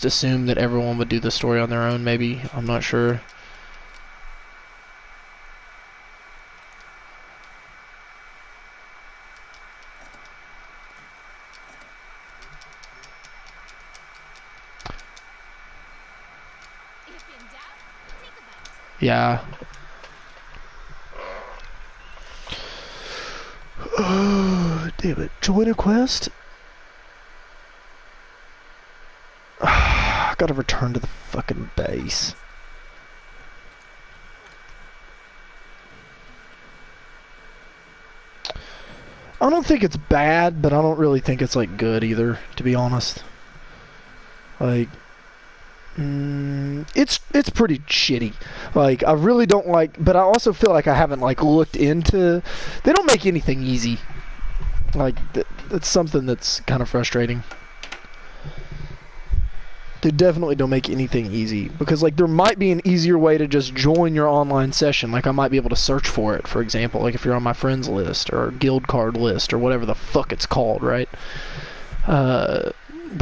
assume that everyone would do the story on their own. Maybe, I'm not sure. Yeah. Oh, damn it. Join a quest? I gotta return to the fucking base. I don't think it's bad, but I don't really think it's like good either, to be honest. Like, it's pretty shitty. Like, I really don't like, but I also feel like I haven't like looked into. They don't make anything easy. Like, that's something that's kind of frustrating. They definitely don't make anything easy, because like there might be an easier way to just join your online session. Like I might be able to search for it, for example, like if you're on my friends list or guild card list or whatever the fuck it's called, right? But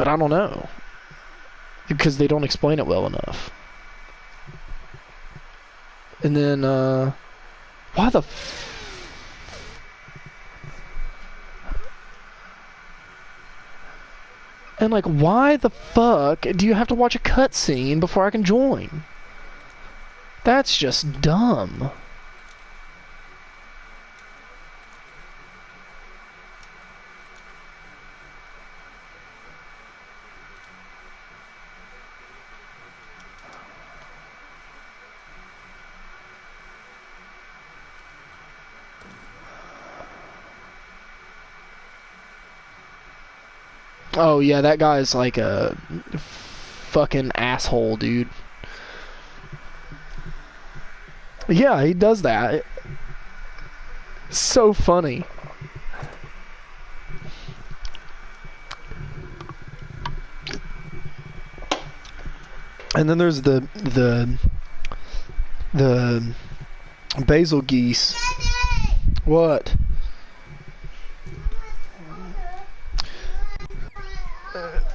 I don't know, because they don't explain it well enough. And then why the and like why the fuck do you have to watch a cutscene before I can join? That's just dumb. Oh yeah, that guy's like a fucking asshole, dude. Yeah, he does that. It's so funny. And then there's the basil geese. What?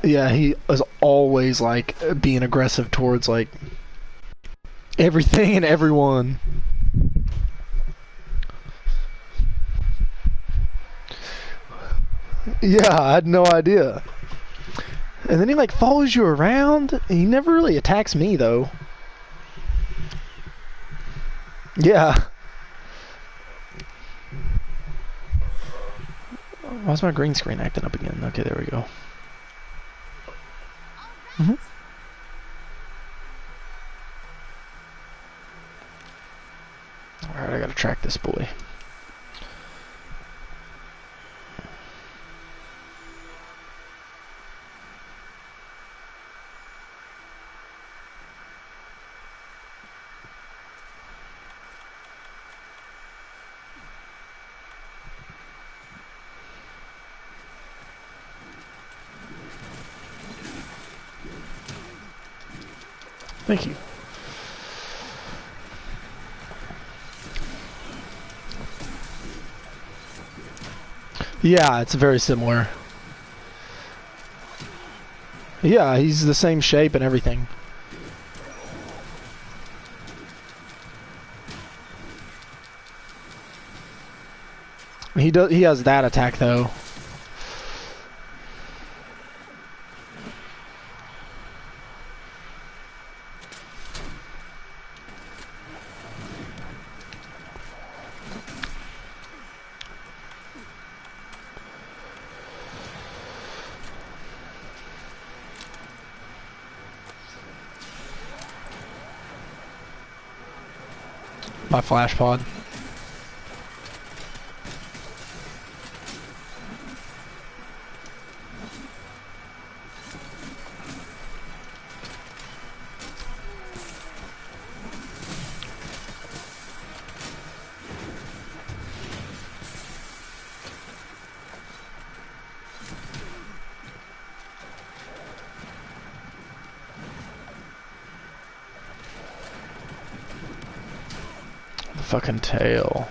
Yeah, he is always like being aggressive towards like everything and everyone. Yeah, I had no idea. And then he like follows you around. He never really attacks me though. Yeah. Why's my green screen acting up again? Okay, there we go. Alright, I gotta track this boy. Thank you. Yeah, it's very similar. Yeah, he's the same shape and everything. He has that attack though. My flash pod. The fucking tail.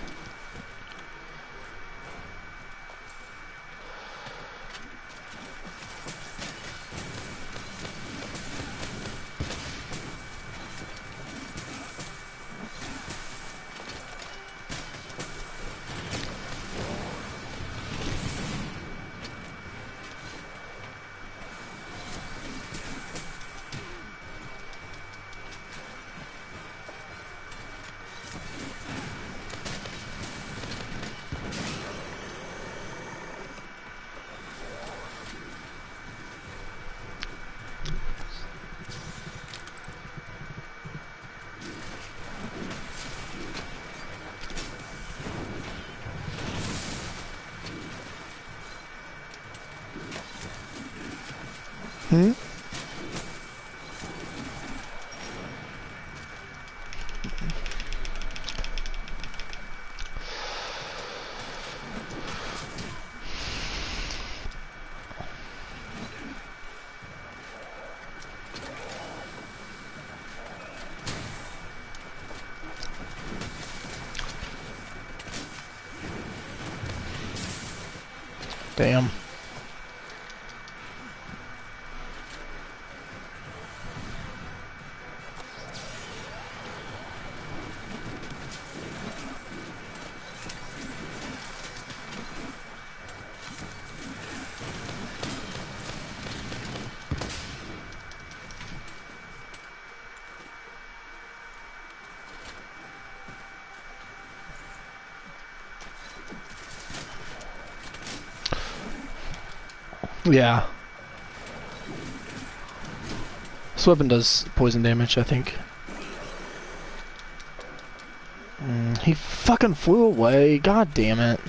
Hmm? Damn. Yeah. This weapon does poison damage, I think. He fucking flew away. God damn it.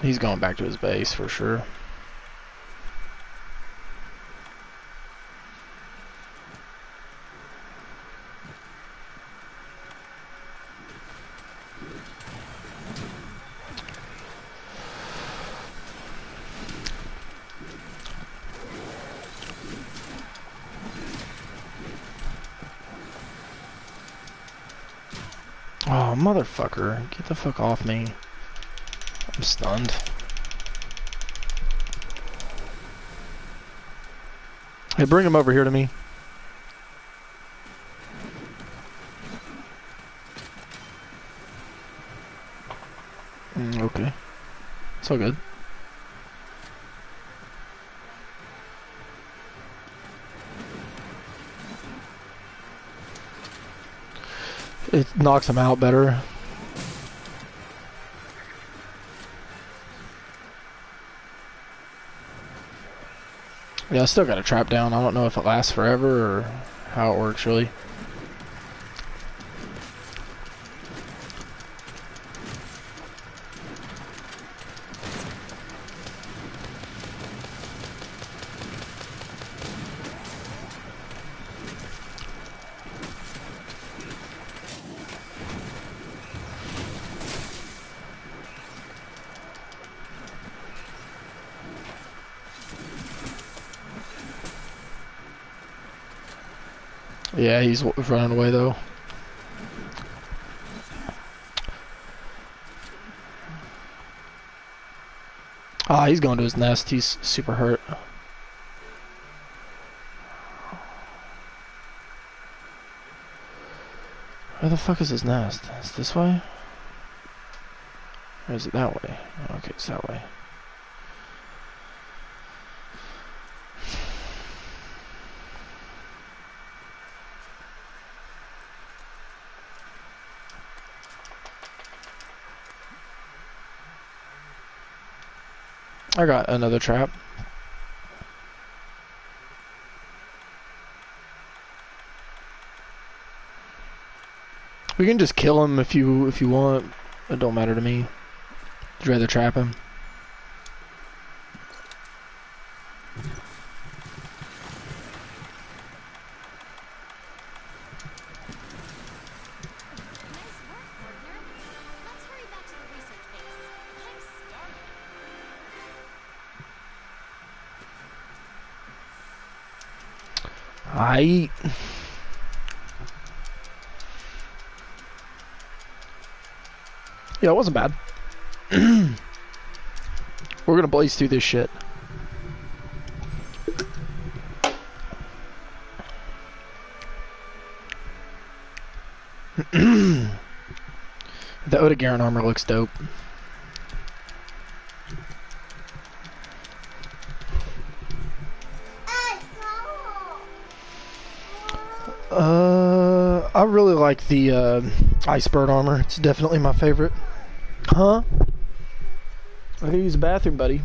He's going back to his base for sure. Oh, motherfucker. Get the fuck off me. I'm stunned. Hey, bring him over here to me. Okay. It's all good. It knocks him out better. Yeah, I still got a trap down. I don't know if it lasts forever or how it works really. Yeah, he's running away though. Ah, he's going to his nest. He's super hurt. Where the fuck is his nest? Is it this way? Or is it that way? Okay, it's that way. I got another trap. We can just kill him if you want. It don't matter to me. Would you rather trap him? I. Yeah, it wasn't bad. We're gonna blaze through this shit. The Oda armor looks dope. I really like the Iceberg armor. It's definitely my favorite. Huh? I gotta use the bathroom, buddy.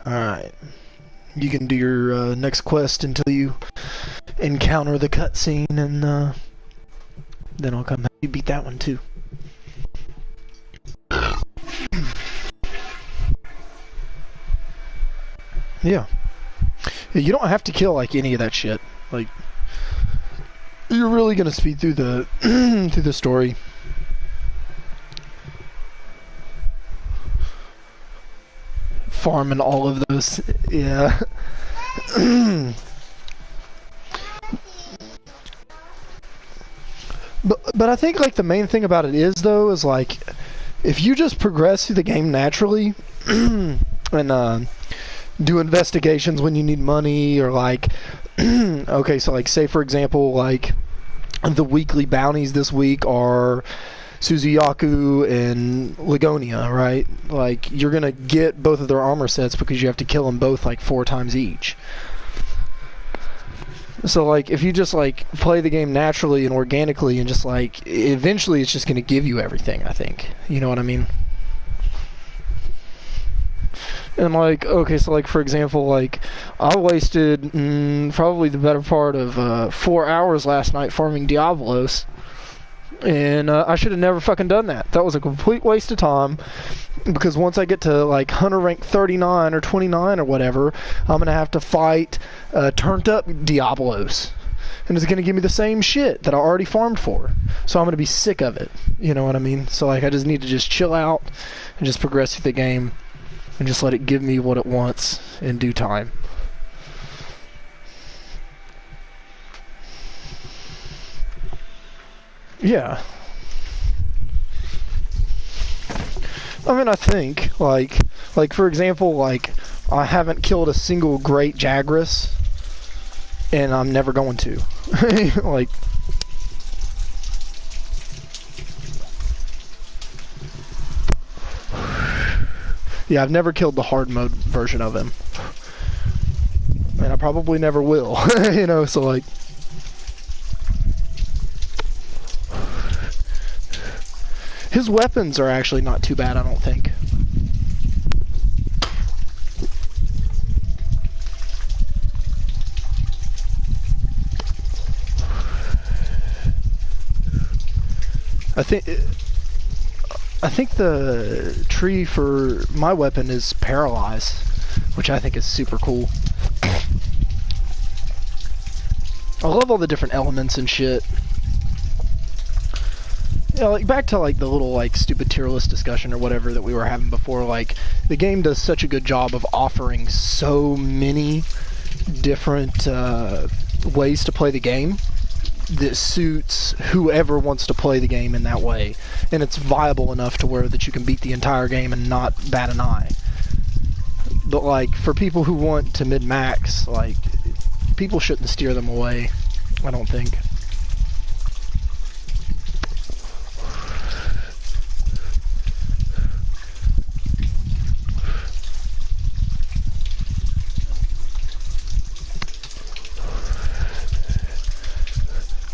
Alright. You can do your next quest until you encounter the cutscene, and then I'll come help you beat that one too. Yeah. You don't have to kill like any of that shit. Like, you're really gonna speed through the through the story. Farming all of those, yeah. But I think like the main thing about it is though is like if you just progress through the game naturally and do investigations when you need money, or like okay, so like say for example like the weekly bounties this week are Suzuyaku and Ligonia, right? Like, you're gonna get both of their armor sets because you have to kill them both like 4 times each. So like, if you just like play the game naturally and organically and just like, eventually it's just gonna give you everything, I think. You know what I mean? And like, okay, so like for example, like I wasted probably the better part of 4 hours last night farming Diablos. And I should have never fucking done that. That was a complete waste of time, because once I get to like hunter rank 39 or 29 or whatever, I'm gonna have to fight turned up Diablos, and it's gonna give me the same shit that I already farmed for. So I'm gonna be sick of it. You know what I mean? So like, I just need to just chill out and just progress through the game and just let it give me what it wants in due time. Yeah. I mean, I think, like for example, like, I haven't killed a single great Jagras, and I'm never going to. Like, yeah, I've never killed the hard mode version of him. And I probably never will, you know, so like... His weapons are actually not too bad, I don't think. I think the tree for my weapon is Paralyze, which I think is super cool. I love all the different elements and shit. Yeah, like back to like the little like stupid tier list discussion or whatever that we were having before. Like the game does such a good job of offering so many different ways to play the game that suits whoever wants to play the game in that way, and it's viable enough to where that you can beat the entire game and not bat an eye. But like for people who want to min-max, like people shouldn't steer them away, I don't think.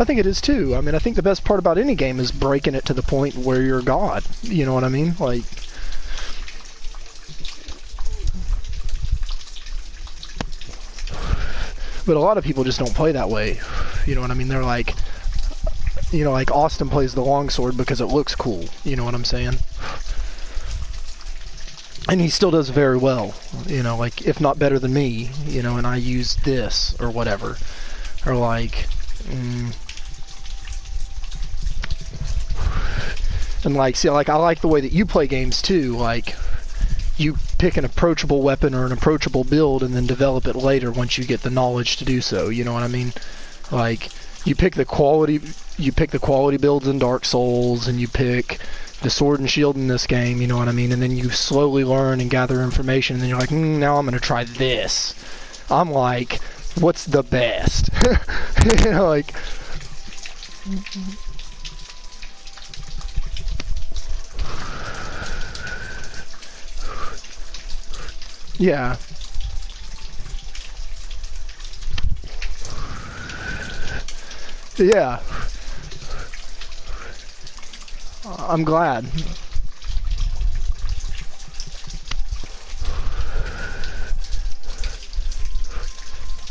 I think it is too. I mean, I think the best part about any game is breaking it to the point where you're God. You know what I mean? Like, but a lot of people just don't play that way. You know what I mean? They're like, you know, like Austin plays the longsword because it looks cool. You know what I'm saying? And he still does very well. You know, like, if not better than me, you know, and I use this or whatever. Or like, and like, see, like I like the way that you play games too. Like, you pick an approachable weapon or an approachable build and then develop it later once you get the knowledge to do so. You know what I mean? Like, you pick the quality builds in Dark Souls, and you pick the sword and shield in this game. You know what I mean? And then you slowly learn and gather information, and then you're like, now I'm gonna try this. I'm like, what's the best? You know, like. Yeah. Yeah. I'm glad.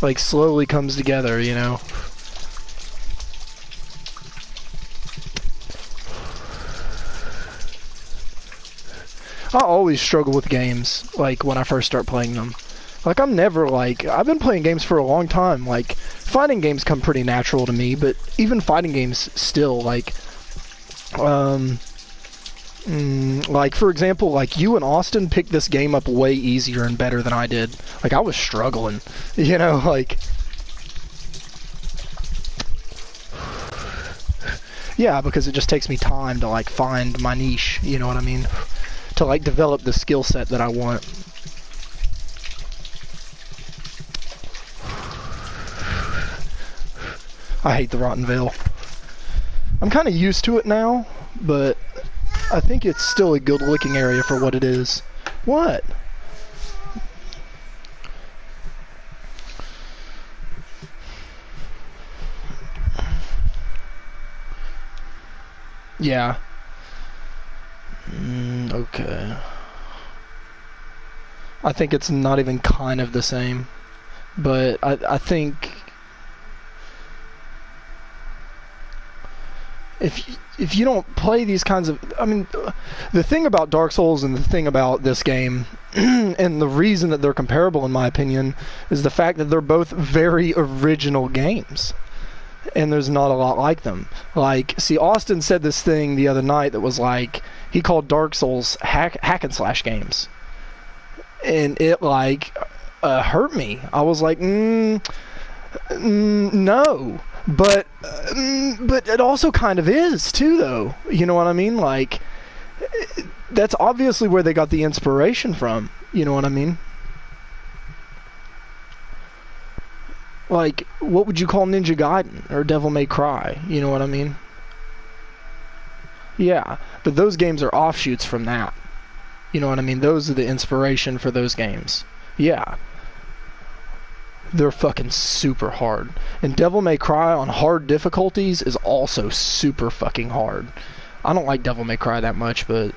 Like, slowly comes together, you know? I always struggle with games, like, when I first start playing them. Like, I'm never, like, I've been playing games for a long time. Like, fighting games come pretty natural to me, but even fighting games still, like, like, for example, like, you and Austin picked this game up way easier and better than I did. Like, I was struggling, you know, like... Yeah, because it just takes me time to, like, find my niche, you know what I mean? To, like, develop the skill set that I want. I hate the Rotten Vale. I'm kind of used to it now, but I think it's still a good looking area for what it is. What? Yeah. Okay. I think it's not even kind of the same, but I think if you don't play these kinds of, I mean, the thing about Dark Souls and the thing about this game, and the reason that they're comparable in my opinion, is the fact that they're both very original games. And there's not a lot like them. Like, see, Austin said this thing the other night that was like, he called Dark Souls hack and slash games. And it, like, hurt me. I was like, no. But it also kind of is, too, though. You know what I mean? Like, that's obviously where they got the inspiration from. You know what I mean? Like, what would you call Ninja Gaiden or Devil May Cry? You know what I mean? Yeah, but those games are offshoots from that. You know what I mean? Those are the inspiration for those games. Yeah. They're fucking super hard. And Devil May Cry on hard difficulties is also super fucking hard. I don't like Devil May Cry that much, but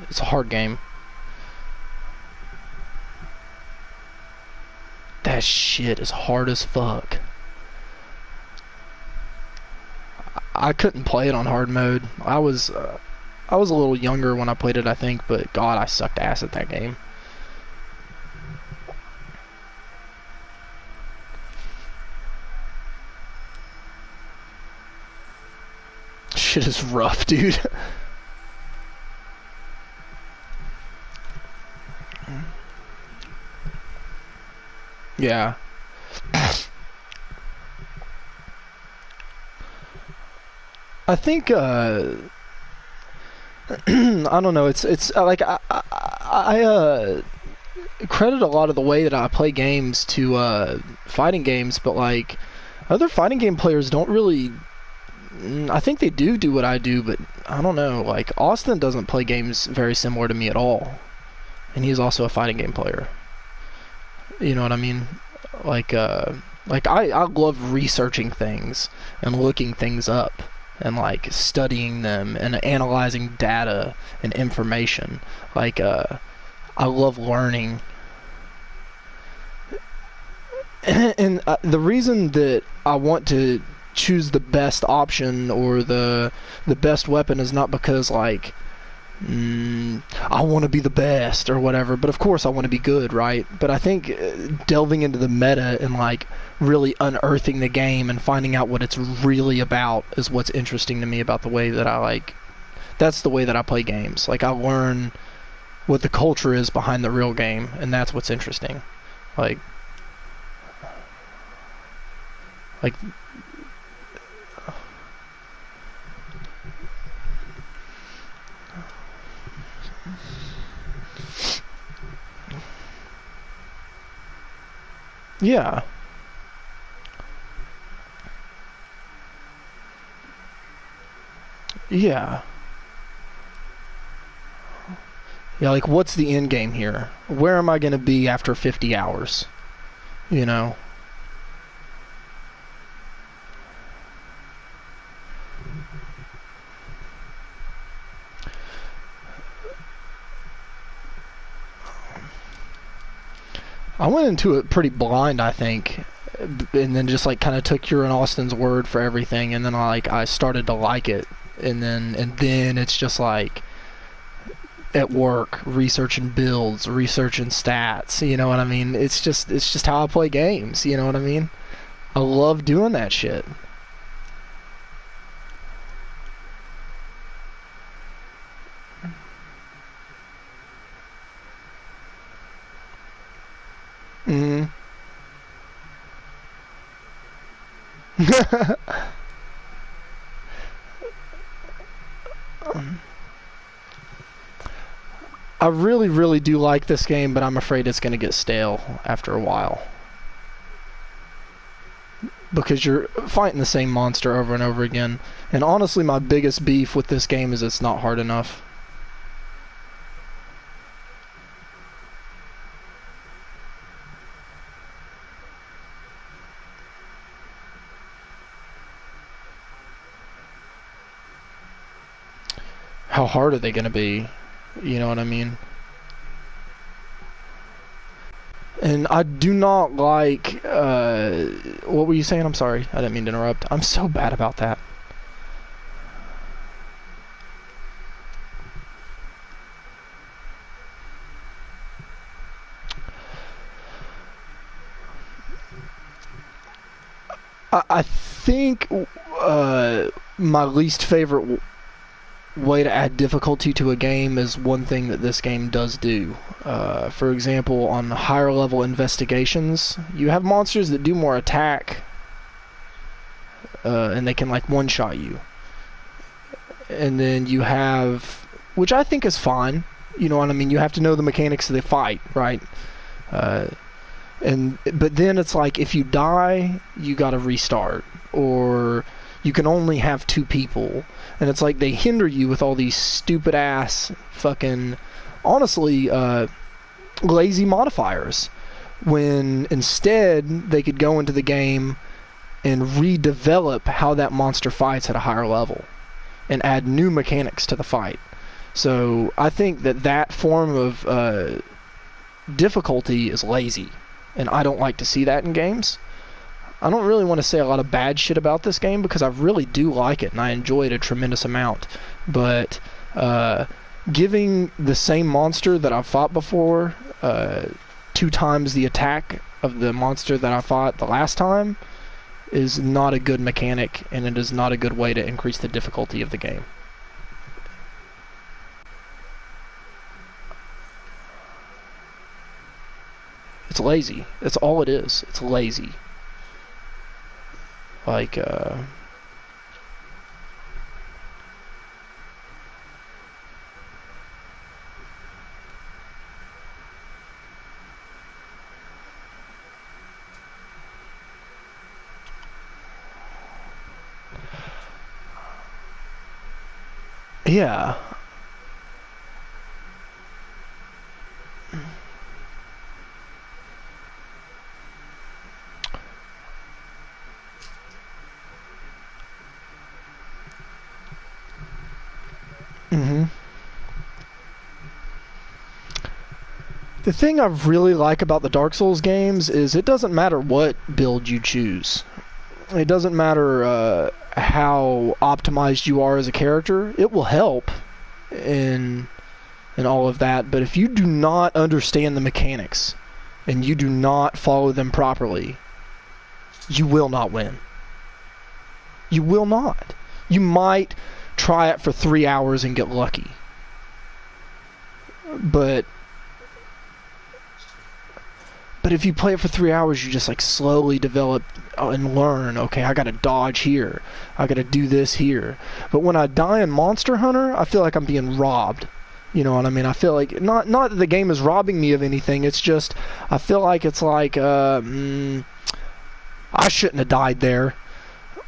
it's a hard game. That shit is hard as fuck. I couldn't play it on hard mode. I was I was a little younger when I played it, I think, but God, I sucked ass at that game. Shit is rough, dude. Yeah. I think I don't know. It's like I credit a lot of the way that I play games to fighting games, but like other fighting game players don't really. I think they do what I do, but I don't know. Like Austin doesn't play games very similar to me at all, and he's also a fighting game player. You know what I mean? Like I love researching things and looking things up and like studying them and analyzing data and information. Like I love learning. And the reason that I want to choose the best option or the best weapon is not because like I want to be the best or whatever, but of course I want to be good, right? But I think delving into the meta and like really unearthing the game and finding out what it's really about is what's interesting to me about the way that I like. That's the way that I play games. Like I learn what the culture is behind the real game, and that's what's interesting. Like yeah. Yeah. Yeah, like what's the end game here? Where am I going to be after 50 hours? You know? I went into it pretty blind, I think, and then just like kind of took your and Austin's word for everything, and then I started to like it, and then it's just like at work researching builds, researching stats. You know what I mean? It's just how I play games. You know what I mean? I love doing that shit. Mm-hmm. I really, really do like this game, but I'm afraid it's going to get stale after a while. Because you're fighting the same monster over and over again. And honestly, my biggest beef with this game is it's not hard enough. How hard are they going to be? You know what I mean? And I do not like, what were you saying? I'm sorry. I didn't mean to interrupt. I'm so bad about that. I think my least favorite way to add difficulty to a game is one thing that this game does do. For example, on higher level investigations, you have monsters that do more attack, and they can like one-shot you. And then you have, which I think is fine, you know what I mean? You have to know the mechanics of the fight, right? But then it's like if you die, you gotta restart, or you can only have 2 people, and it's like they hinder you with all these stupid ass fucking, honestly, lazy modifiers, when instead they could go into the game and redevelop how that monster fights at a higher level and add new mechanics to the fight. So I think that form of difficulty is lazy, and I don't like to see that in games. I don't really want to say a lot of bad shit about this game because I really do like it and I enjoy it a tremendous amount. But Giving the same monster that I've fought before 2 times the attack of the monster that I fought the last time is not a good mechanic, and it is not a good way to increase the difficulty of the game. It's lazy. That's all it is. It's lazy. Like, yeah. The thing I really like about the Dark Souls games is it doesn't matter what build you choose. It doesn't matter how optimized you are as a character. It will help in all of that, but if you do not understand the mechanics and you do not follow them properly, you will not win. You will not. You might try it for 3 hours and get lucky. But if you play it for 3 hours, you just like slowly develop and learn, okay, I gotta dodge here. I gotta do this here. But when I die in Monster Hunter, I feel like I'm being robbed. You know what I mean? I feel like, not that the game is robbing me of anything, it's just, I feel like it's like, I shouldn't have died there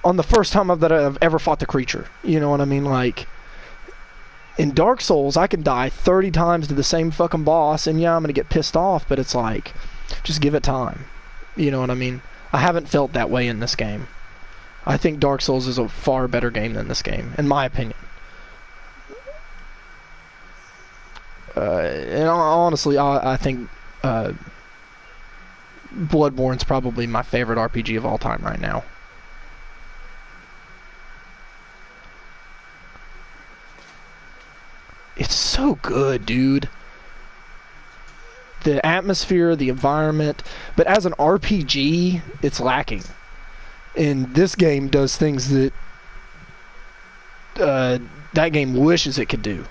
on the first time that I've ever fought the creature. You know what I mean? Like, in Dark Souls, I can die 30 times to the same fucking boss, and yeah, I'm gonna get pissed off, but it's like, just give it time. You know what I mean? I haven't felt that way in this game. I think Dark Souls is a far better game than this game, in my opinion. And honestly, I think Bloodborne's probably my favorite RPG of all time right now. It's so good, dude. The atmosphere, the environment, but as an RPG, it's lacking. And this game does things that that game wishes it could do.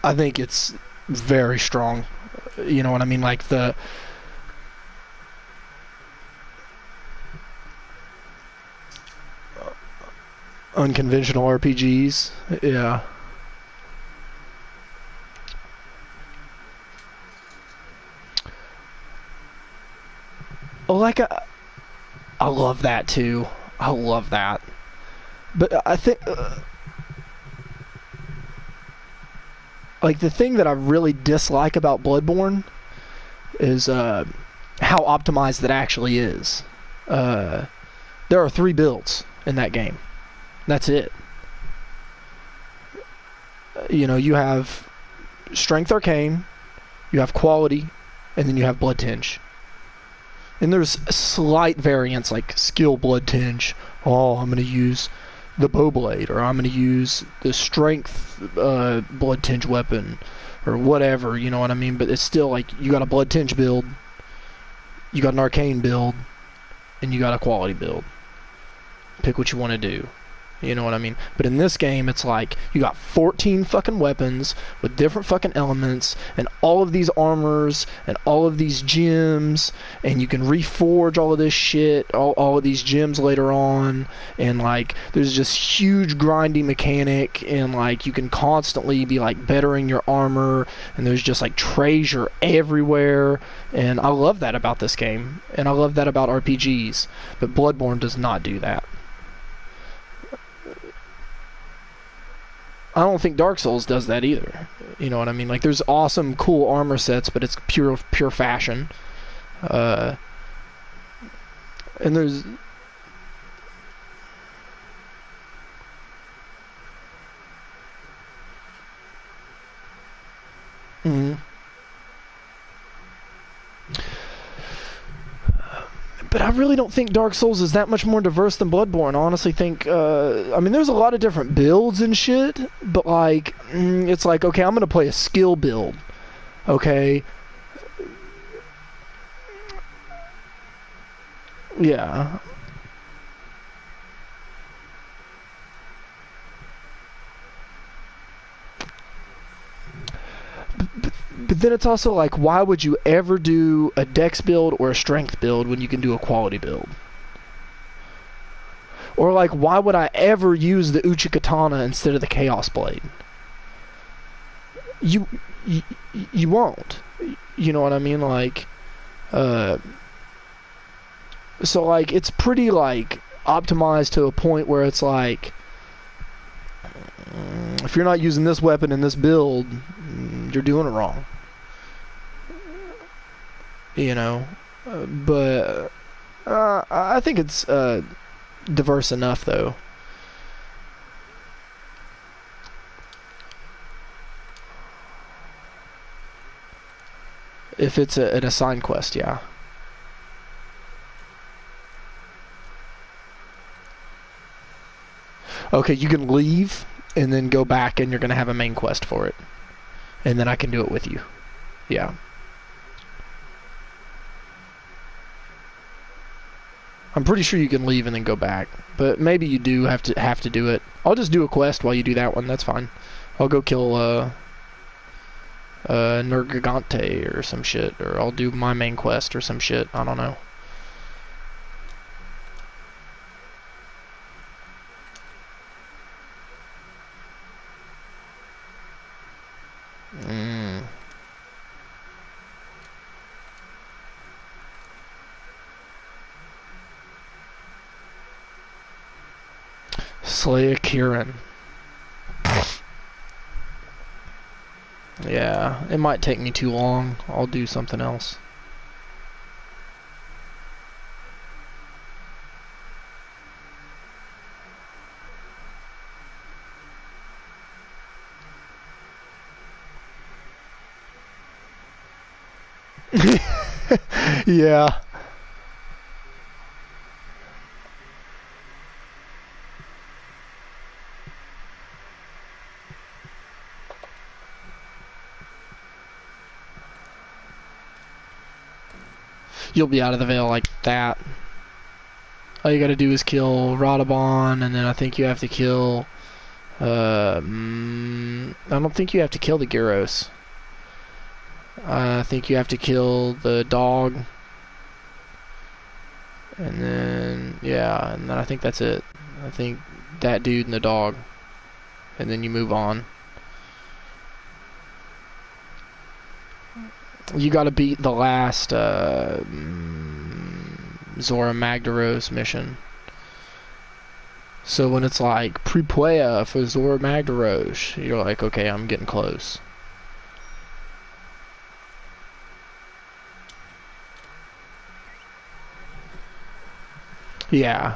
I think it's very strong. You know what I mean? Like the unconventional RPGs. Yeah. Like, I love that too. I love that. But I think, like, the thing that I really dislike about Bloodborne is how optimized it actually is. There are 3 builds in that game. That's it. You know, you have Strength Arcane, you have Quality, and then you have Blood Tinge. And there's slight variants like Skill Blood Tinge. Oh, I'm going to use the Bowblade, or I'm going to use the Strength Blood Tinge weapon, or whatever, you know what I mean? But it's still like, you got a Blood Tinge build, you got an Arcane build, and you got a Quality build. Pick what you want to do. You know what I mean? But in this game, it's like, you got 14 fucking weapons with different fucking elements, and all of these armors, and all of these gems, and you can reforge all of this shit, all of these gems later on, and like, there's just huge grinding mechanic, and like, you can constantly be like bettering your armor, and there's just like treasure everywhere, and I love that about this game, and I love that about RPGs, but Bloodborne does not do that. I don't think Dark Souls does that either. You know what I mean? Like, there's awesome, cool armor sets, but it's pure fashion. And there's... But but I really don't think Dark Souls is that much more diverse than Bloodborne. I honestly think, I mean, there's a lot of different builds and shit, but like, it's like, okay, I'm gonna play a skill build, okay? Yeah. But then it's also like, why would you ever do a dex build or a strength build when you can do a quality build? Or like, why would I ever use the Uchigatana instead of the Chaos Blade? You won't. You know what I mean? Like, so like, it's pretty like optimized to a point where it's like, if you're not using this weapon in this build, you're doing it wrong. You know, but I think it's diverse enough though. If it's an assigned quest, yeah. Okay, you can leave and then go back and you're gonna have a main quest for it. And then I can do it with you. Yeah. I'm pretty sure you can leave and then go back, but maybe you do have to do it. I'll just do a quest while you do that one. That's fine. I'll go kill Nergigante or some shit, or I'll do my main quest or some shit. I don't know. Slay a Kieran. Yeah, it might take me too long. I'll do something else. Yeah. You'll be out of the veil like that. All you gotta do is kill Radabon, and then I think you have to kill... I don't think you have to kill the Gyros. I think you have to kill the dog. And then, yeah, and then I think that's it. I think that dude and the dog. And then you move on. You gotta beat the last Zora Magdaros mission. So when it's like Prepare for Zora Magdaros, you're like, okay, I'm getting close. Yeah.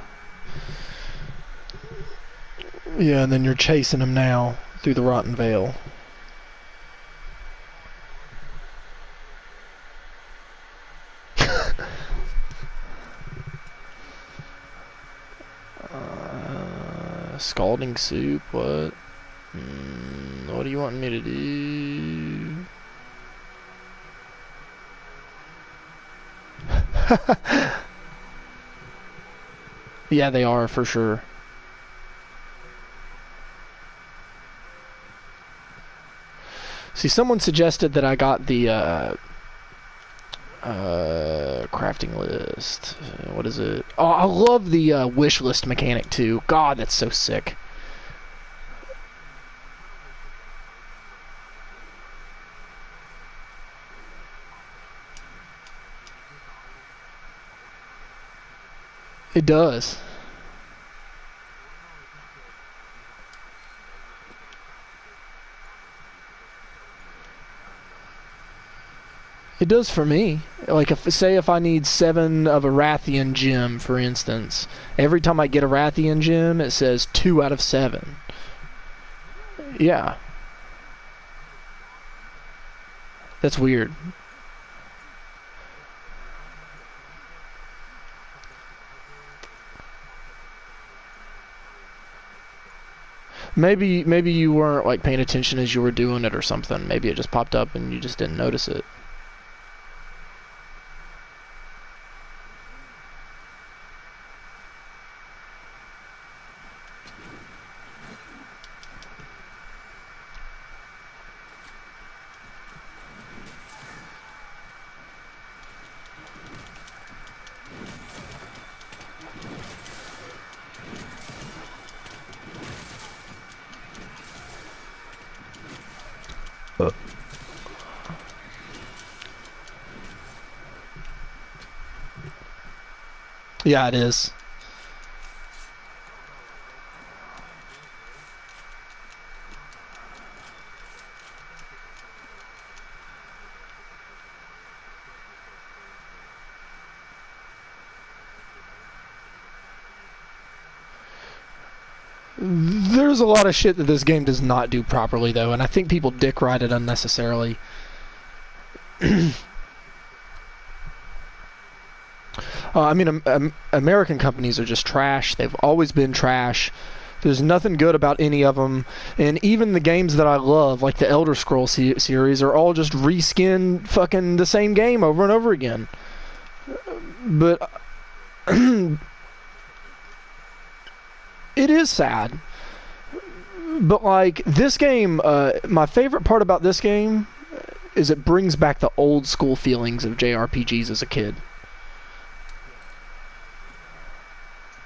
Yeah, and then you're chasing him now through the Rotten Vale. Scalding soup, what? What do you want me to do? Yeah, they are, for sure. See, someone suggested that I got the, crafting list. What is it? Oh, I love the, wish list mechanic, too. God, that's so sick. It does. It does for me. Like, if I need 7 of a Rathian gem, for instance, every time I get a Rathian gem, it says 2 out of 7. Yeah. That's weird. Maybe you weren't like paying attention as you were doing it or something. Maybe it just popped up and you just didn't notice it. Yeah, it is. There's a lot of shit that this game does not do properly, though, and I think people dick ride it unnecessarily. I mean, American companies are just trash. They've always been trash. There's nothing good about any of them. And even the games that I love, like the Elder Scrolls series, are all just reskin fucking the same game over and over again. But it is sad. But like this game, my favorite part about this game is it brings back the old school feelings of JRPGs as a kid.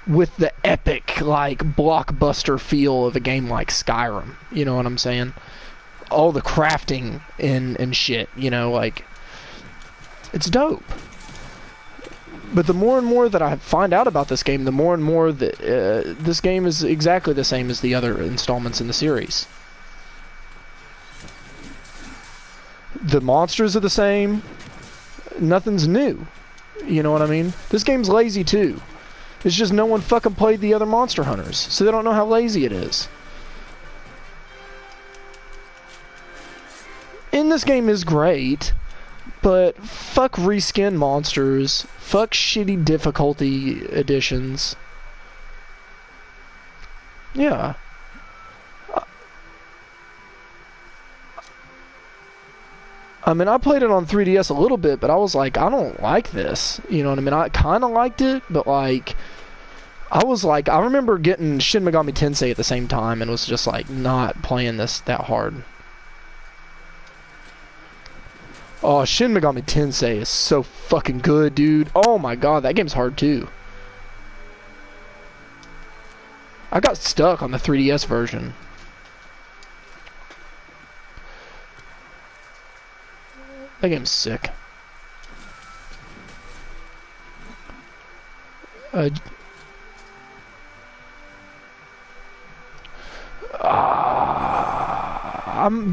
With the epic, like, blockbuster feel of a game like Skyrim. You know what I'm saying? All the crafting and shit, you know, like, it's dope. But the more and more that I find out about this game, the more and more that this game is exactly the same as the other installments in the series. The monsters are the same. Nothing's new. You know what I mean? This game's lazy, too. It's just no one fucking played the other Monster Hunters, so they don't know how lazy it is. And this game is great, but fuck reskin monsters, fuck shitty difficulty additions. Yeah. I mean, I played it on 3DS a little bit, but I was like, I don't like this. You know what I mean? I kind of liked it, but like, I was like, I remember getting Shin Megami Tensei at the same time and was just like, not playing this that hard. Oh, Shin Megami Tensei is so fucking good, dude. Oh my god, that game's hard too. I got stuck on the 3DS version. That game's sick. I'm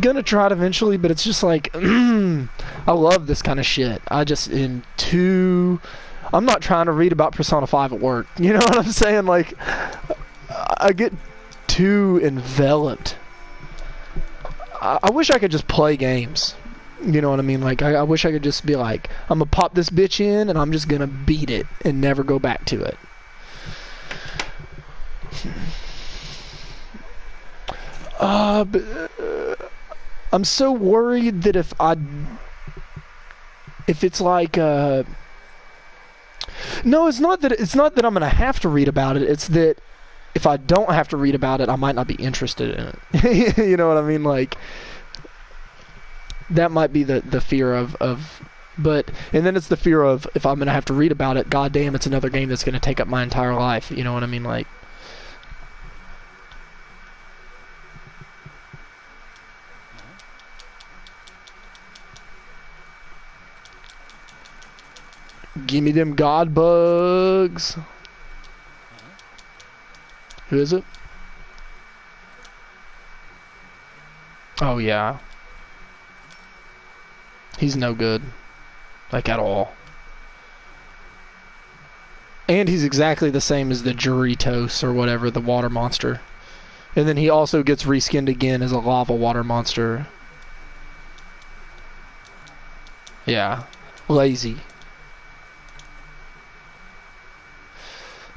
gonna try it eventually, but it's just like, I love this kind of shit. I'm not trying to read about Persona 5 at work. You know what I'm saying? Like, I get too enveloped. I wish I could just play games. You know what I mean? Like, I wish I could just be like, I'm gonna pop this bitch in and I'm just gonna beat it and never go back to it. I'm so worried that if it's like, no, it's not that I'm gonna have to read about it. It's that if I don't have to read about it, I might not be interested in it. You know what I mean? Like, that might be the fear of but, and then it's the fear of, if I'm gonna have to read about it, goddamn, it's another game that's gonna take up my entire life. You know what I mean? Like, give me them god bugs. Who is it? Oh yeah. He's no good. Like, at all. And he's exactly the same as the Juritos or whatever, the water monster. And then he also gets reskinned again as a lava water monster. Yeah. Lazy.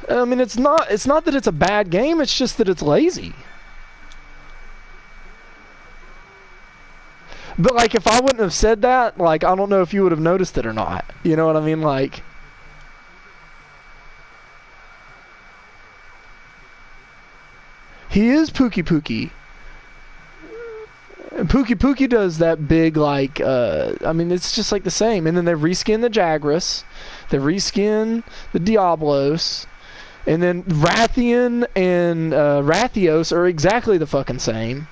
I mean, it's not that it's a bad game, it's just that it's lazy. But like, if I wouldn't have said that, like, I don't know if you would have noticed it or not. You know what I mean? Like, he is Pookie Pookie. And Pookie Pookie does that big, like, I mean, it's just like the same. And then they reskin the Jagras, they reskin the Diablos, and then Rathian and Rathios are exactly the fucking same.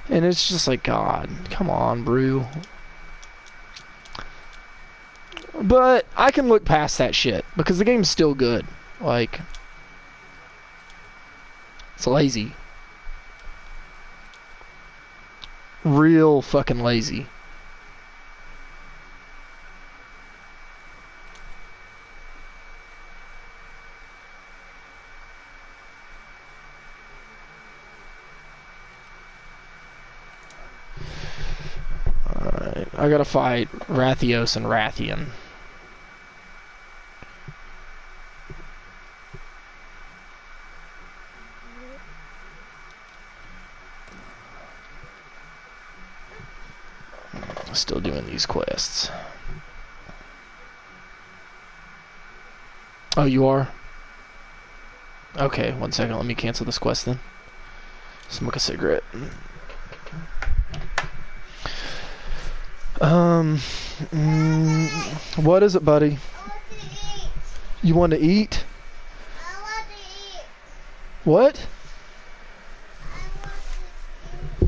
And it's just like, God, come on, Brew. But I can look past that shit because the game's still good. Like, it's lazy. Real fucking lazy. Alright, I gotta fight Rathios and Rathian. Still doing these quests. Oh, you are? Okay, 1 second. Let me cancel this quest then. Smoke a cigarette. What is it, buddy? You want to eat? I want to eat. What?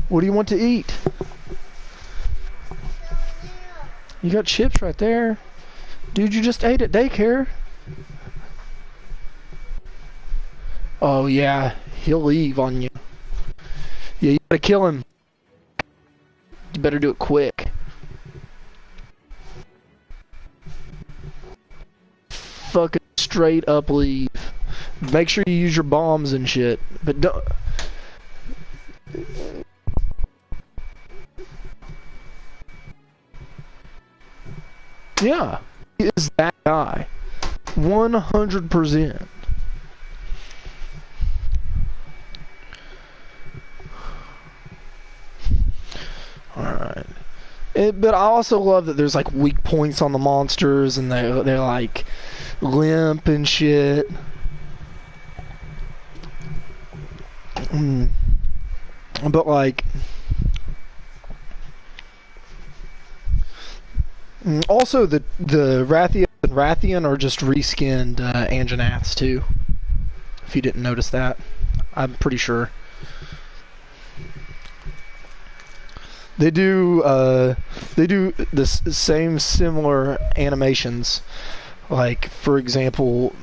What do you want to eat? You got chips right there. Dude, you just ate at daycare. Oh, yeah. He'll leave on you. Yeah, you gotta kill him. You better do it quick. Fucking straight up leave. Make sure you use your bombs and shit. But don't... Yeah, he is that guy. 100%. Alright. But I also love that there's like weak points on the monsters and they're like limp and shit. But like... Also, the Rathian and Rathian are just reskinned Anjanaths too. If you didn't notice that, I'm pretty sure. They do this same similar animations. Like, for example,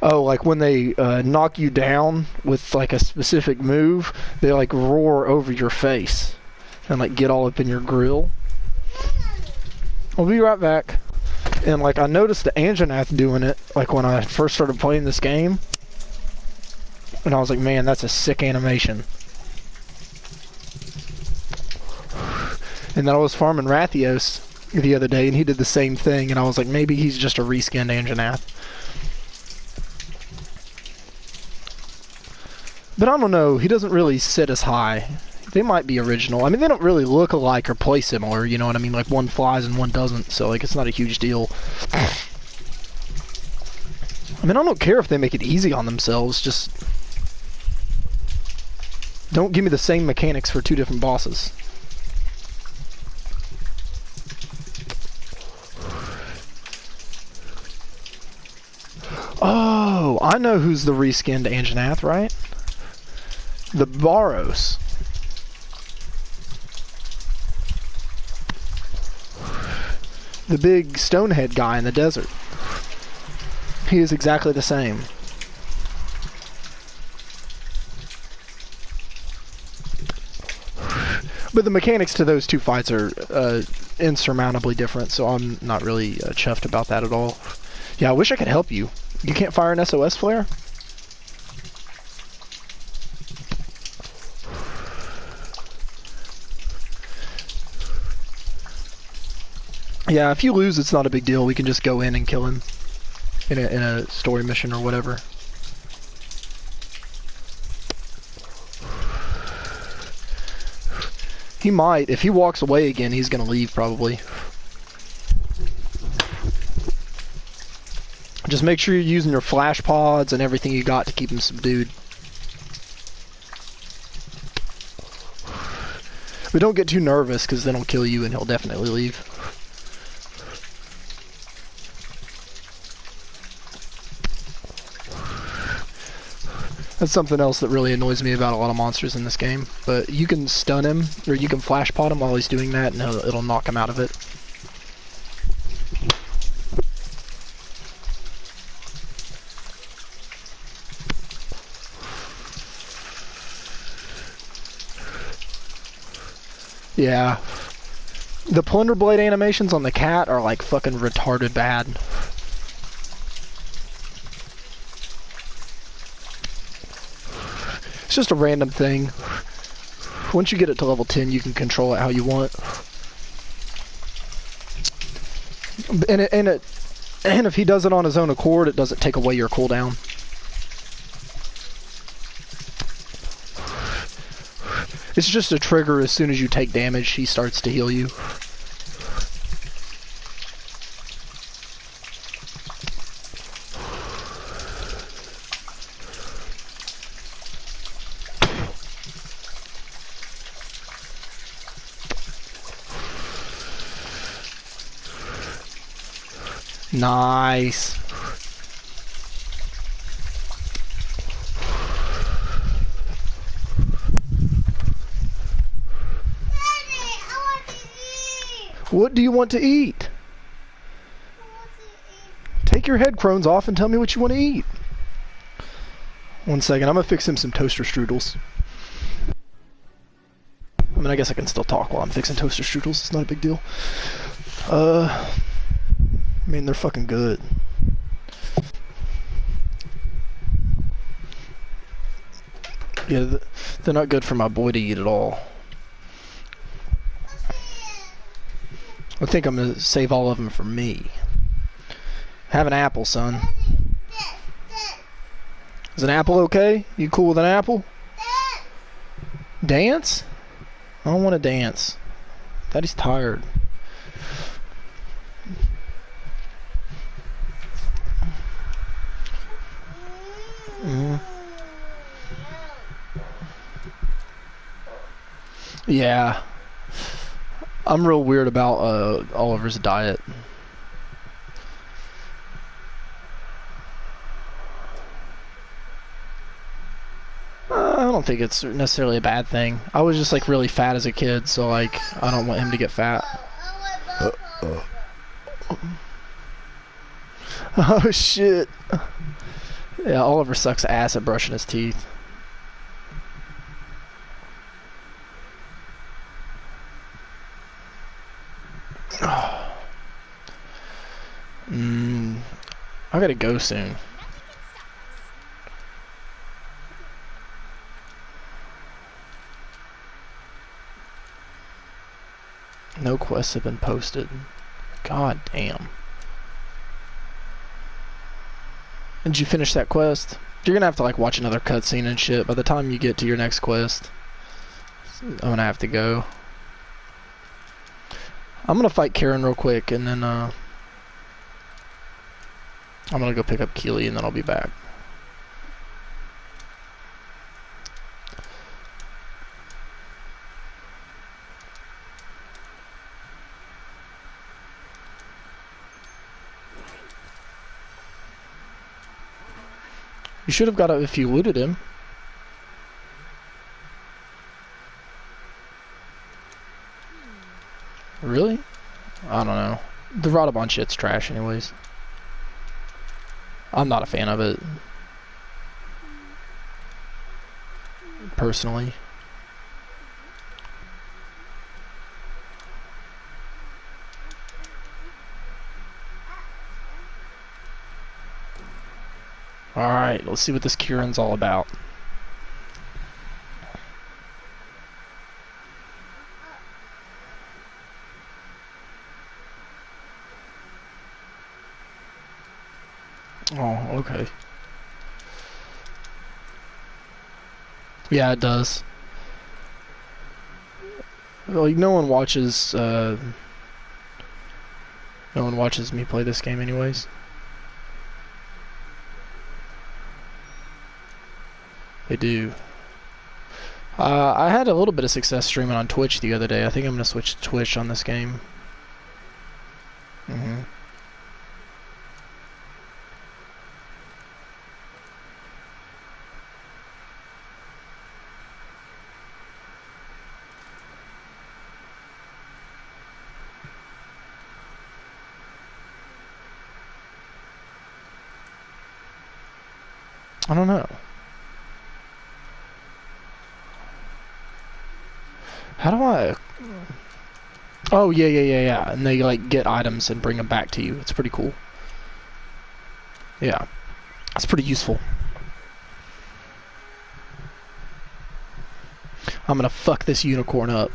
like when they knock you down with like a specific move, they like roar over your face and like get all up in your grill. I'll be right back. And like I noticed the Anjanath doing it like when I first started playing this game. And I was like, man, that's a sick animation. And then I was farming Rathios the other day and he did the same thing and I was like, maybe he's just a reskinned Anjanath. But I don't know, he doesn't really sit as high. They might be original. I mean, they don't really look alike or play similar, you know what I mean? Like, one flies and one doesn't, so, like, it's not a huge deal. I mean, I don't care if they make it easy on themselves, just... don't give me the same mechanics for two different bosses. Oh, I know who's the reskinned Anjanath, right? The Baros. The big stonehead guy in the desert. He is exactly the same. But the mechanics to those two fights are insurmountably different, so I'm not really chuffed about that at all. Yeah, I wish I could help you. You can't fire an SOS flare? Yeah, if you lose, it's not a big deal. We can just go in and kill him in a story mission or whatever. He might. If he walks away again, he's gonna leave probably. Just make sure you're using your flash pods and everything you got to keep him subdued. But don't get too nervous, because then he'll kill you and he'll definitely leave. That's something else that really annoys me about a lot of monsters in this game. But you can stun him, or you can flash pod him while he's doing that, and it'll knock him out of it. Yeah. The Plunder Blade animations on the cat are like fucking retarded bad. It's just a random thing. Once you get it to level 10, you can control it how you want. And if he does it on his own accord, it doesn't take away your cooldown. It's just a trigger. As soon as you take damage, he starts to heal you. Nice. What do you want to eat? Take your head crones off and tell me what you want to eat. One second, I'm gonna fix him some toaster strudels. I mean, I guess I can still talk while I'm fixing toaster strudels. It's not a big deal. I mean, they're fucking good. Yeah, they're not good for my boy to eat at all. I think I'm gonna save all of them for me. Have an apple, son. Is an apple okay? You cool with an apple? Dance? I don't want to dance. Daddy's tired. Yeah. I'm real weird about Oliver's diet. I don't think it's necessarily a bad thing. I was just like really fat as a kid, so like I don't want him to get fat. Oh shit. Yeah, Oliver sucks ass at brushing his teeth. I gotta go soon. No quests have been posted. God damn. Did you finish that quest? You're gonna have to like watch another cutscene and shit by the time you get to your next quest. I'm gonna have to go. I'm gonna fight Karen real quick and then I'm gonna go pick up Keely and then I'll be back. You should have got it if you looted him. Really? I don't know. The Radabon shit's trash anyways. I'm not a fan of it. Personally. Alright, let's see what this Kieran's all about. Oh, okay. Yeah, it does. Like no one watches me play this game anyways. They do. I had a little bit of success streaming on Twitch the other day. I think I'm gonna switch to Twitch on this game. I don't know. How do I... Oh, yeah. And they, like, get items and bring them back to you. It's pretty cool. Yeah. It's pretty useful. I'm gonna fuck this unicorn up.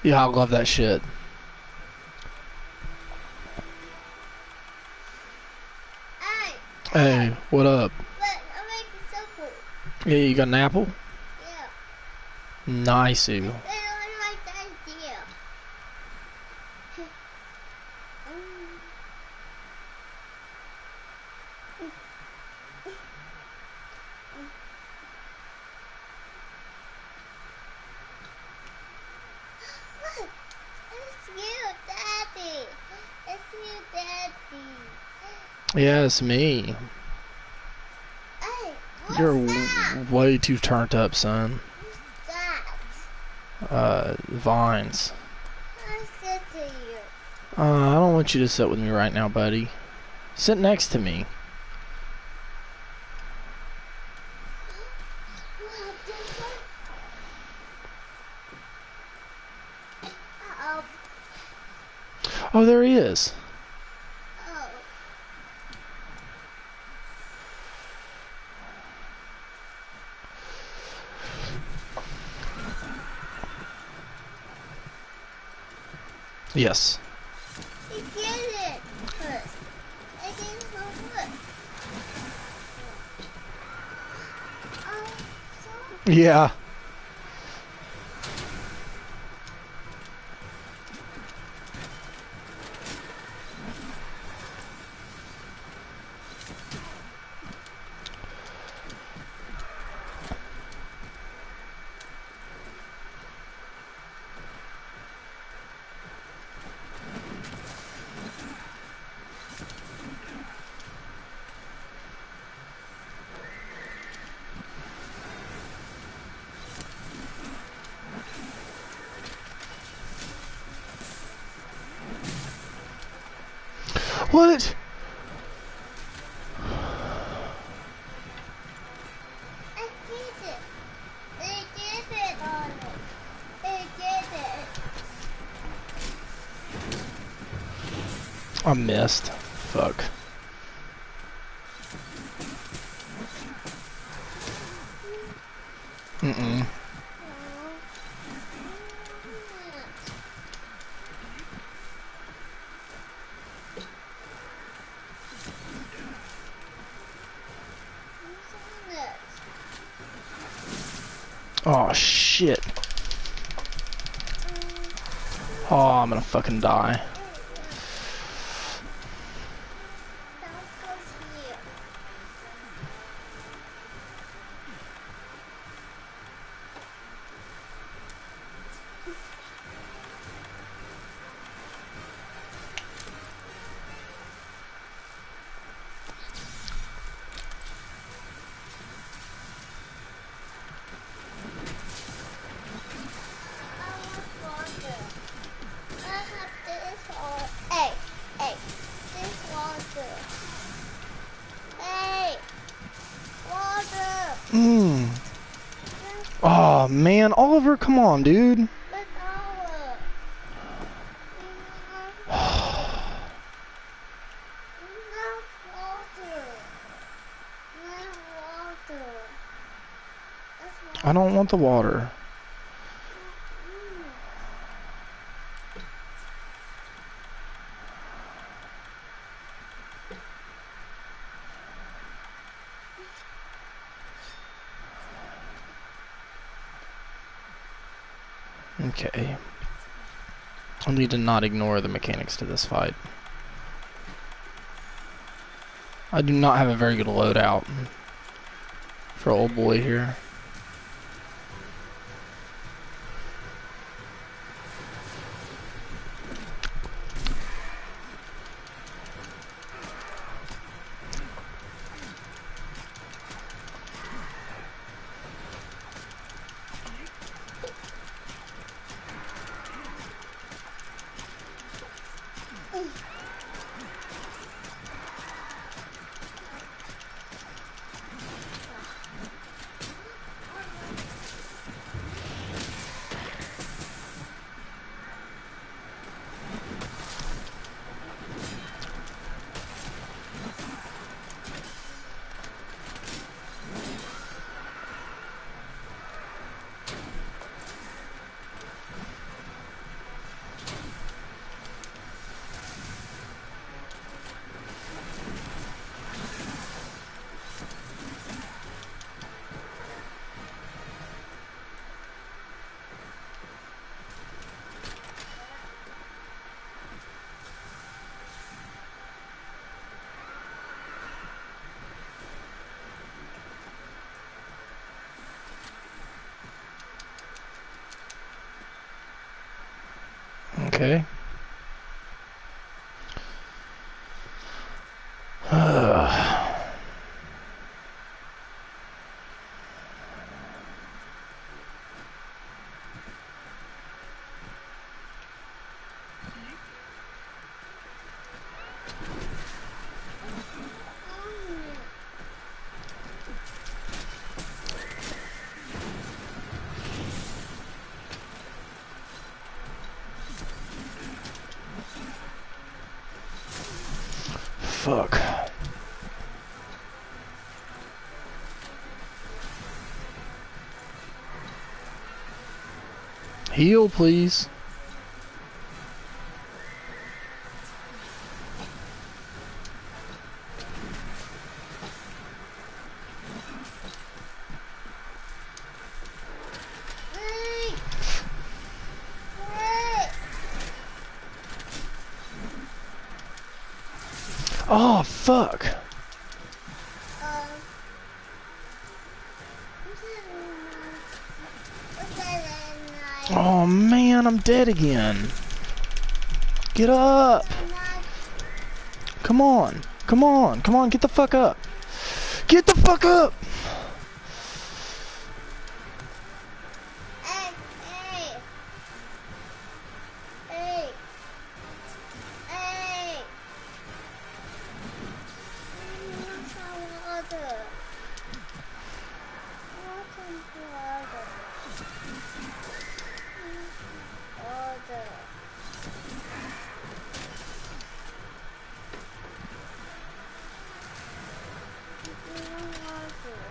Yeah, I love that shit. Hey, what up? Yeah, you got an apple? Yeah. Nice. I don't like the idea. Look, it's you, Daddy. It's you, Daddy. Yeah, it's me. Hey, what's You're that? way too turned up, son. What's that? Vines. I said to you. I don't want you to sit with me right now, buddy. Sit next to me. What the fuck? Uh-oh. Oh, there he is. Oh. Yes. He did it. I didn't know what. Oh, sorry. Yeah. What? I did it. They did it on it. They did it. I missed. Fuck. Mm-mm. Oh, shit. Oh, I'm gonna fucking die. Oh, man. Oliver, come on, dude. I don't want the water. Okay. I need to not ignore the mechanics to this fight. I do not have a very good loadout for old boy here. Okay. Fuck. Heal, please. Oh, fuck. Oh, man, I'm dead again. Get up. Come on. Come on. Come on, get the fuck up. Get the fuck up.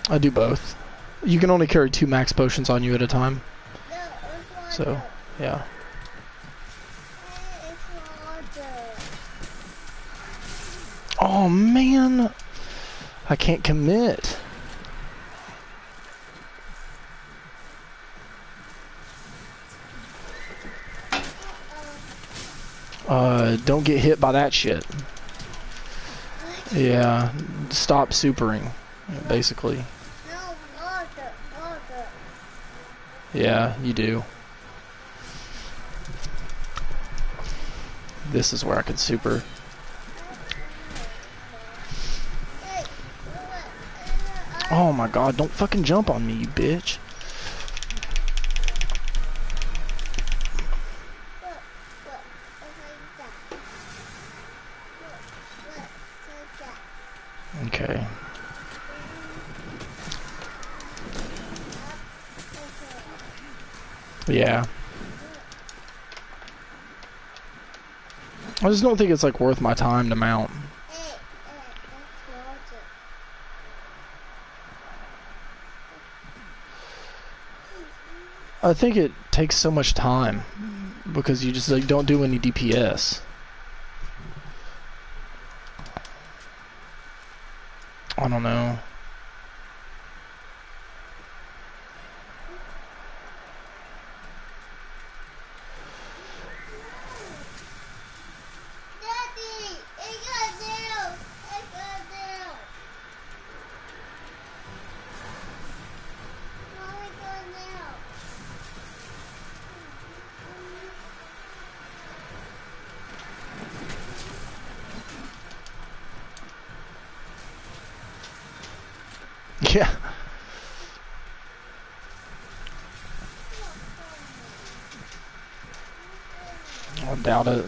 I do both. You can only carry 2 max potions on you at a time. So, yeah. Oh, man. I can't commit. Don't get hit by that shit. Yeah, stop supering, basically. Yeah, you do. This is where I can super. Oh my god, don't fucking jump on me, you bitch. Okay. Yeah. I just don't think it's like worth my time to mount. I think it takes so much time because you just like don't do any DPS. I don't know. Daddy, it got down. It got down. Mommy got down. Yeah. I doubt it.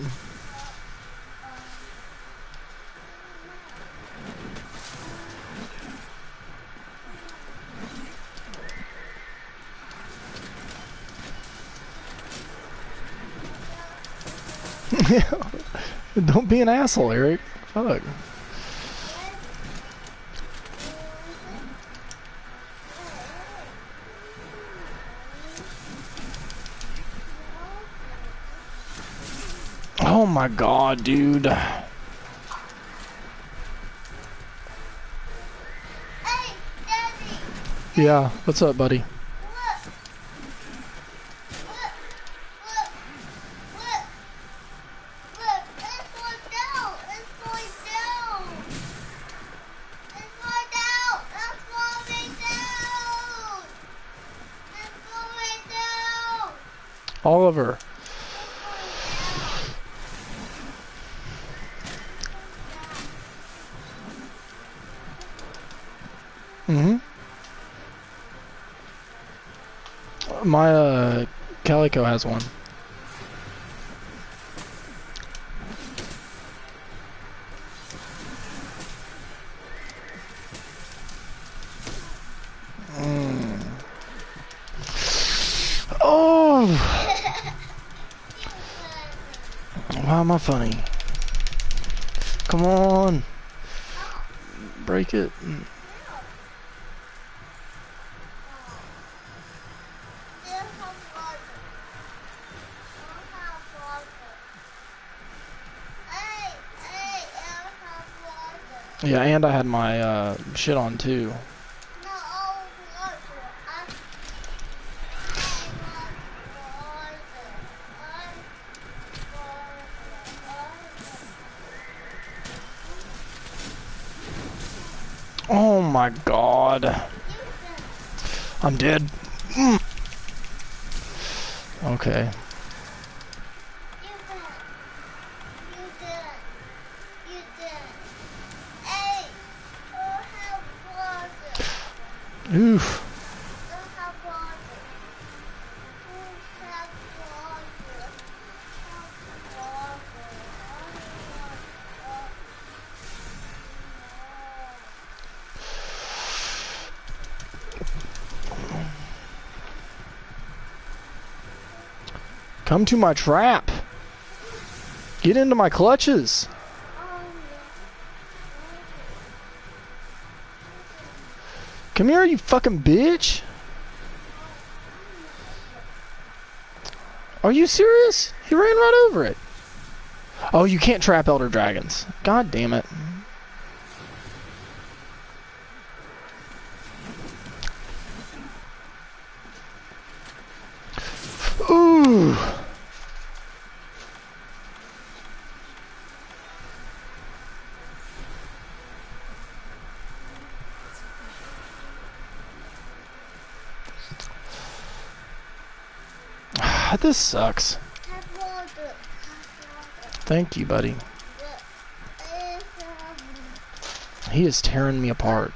Don't be an asshole, Eric. Fuck. Oh my god, dude. Hey, Daddy, Yeah, what's up, buddy? look. Look. Look. Look. Look. It's going down. It's going down. It's going down. It's going down. It's going down. Oliver. Mm-hmm. My, Calico has one. Oh! Why am I funny? Come on! Break it. Yeah, and I had my, shit on too. Oh my god. I'm dead. Okay. Oof. Come to my trap. Get into my clutches. Come here, you fucking bitch. Are you serious? He ran right over it. Oh, you can't trap Elder Dragons. God damn it. Ooh. This sucks. Thank you, buddy. He is tearing me apart.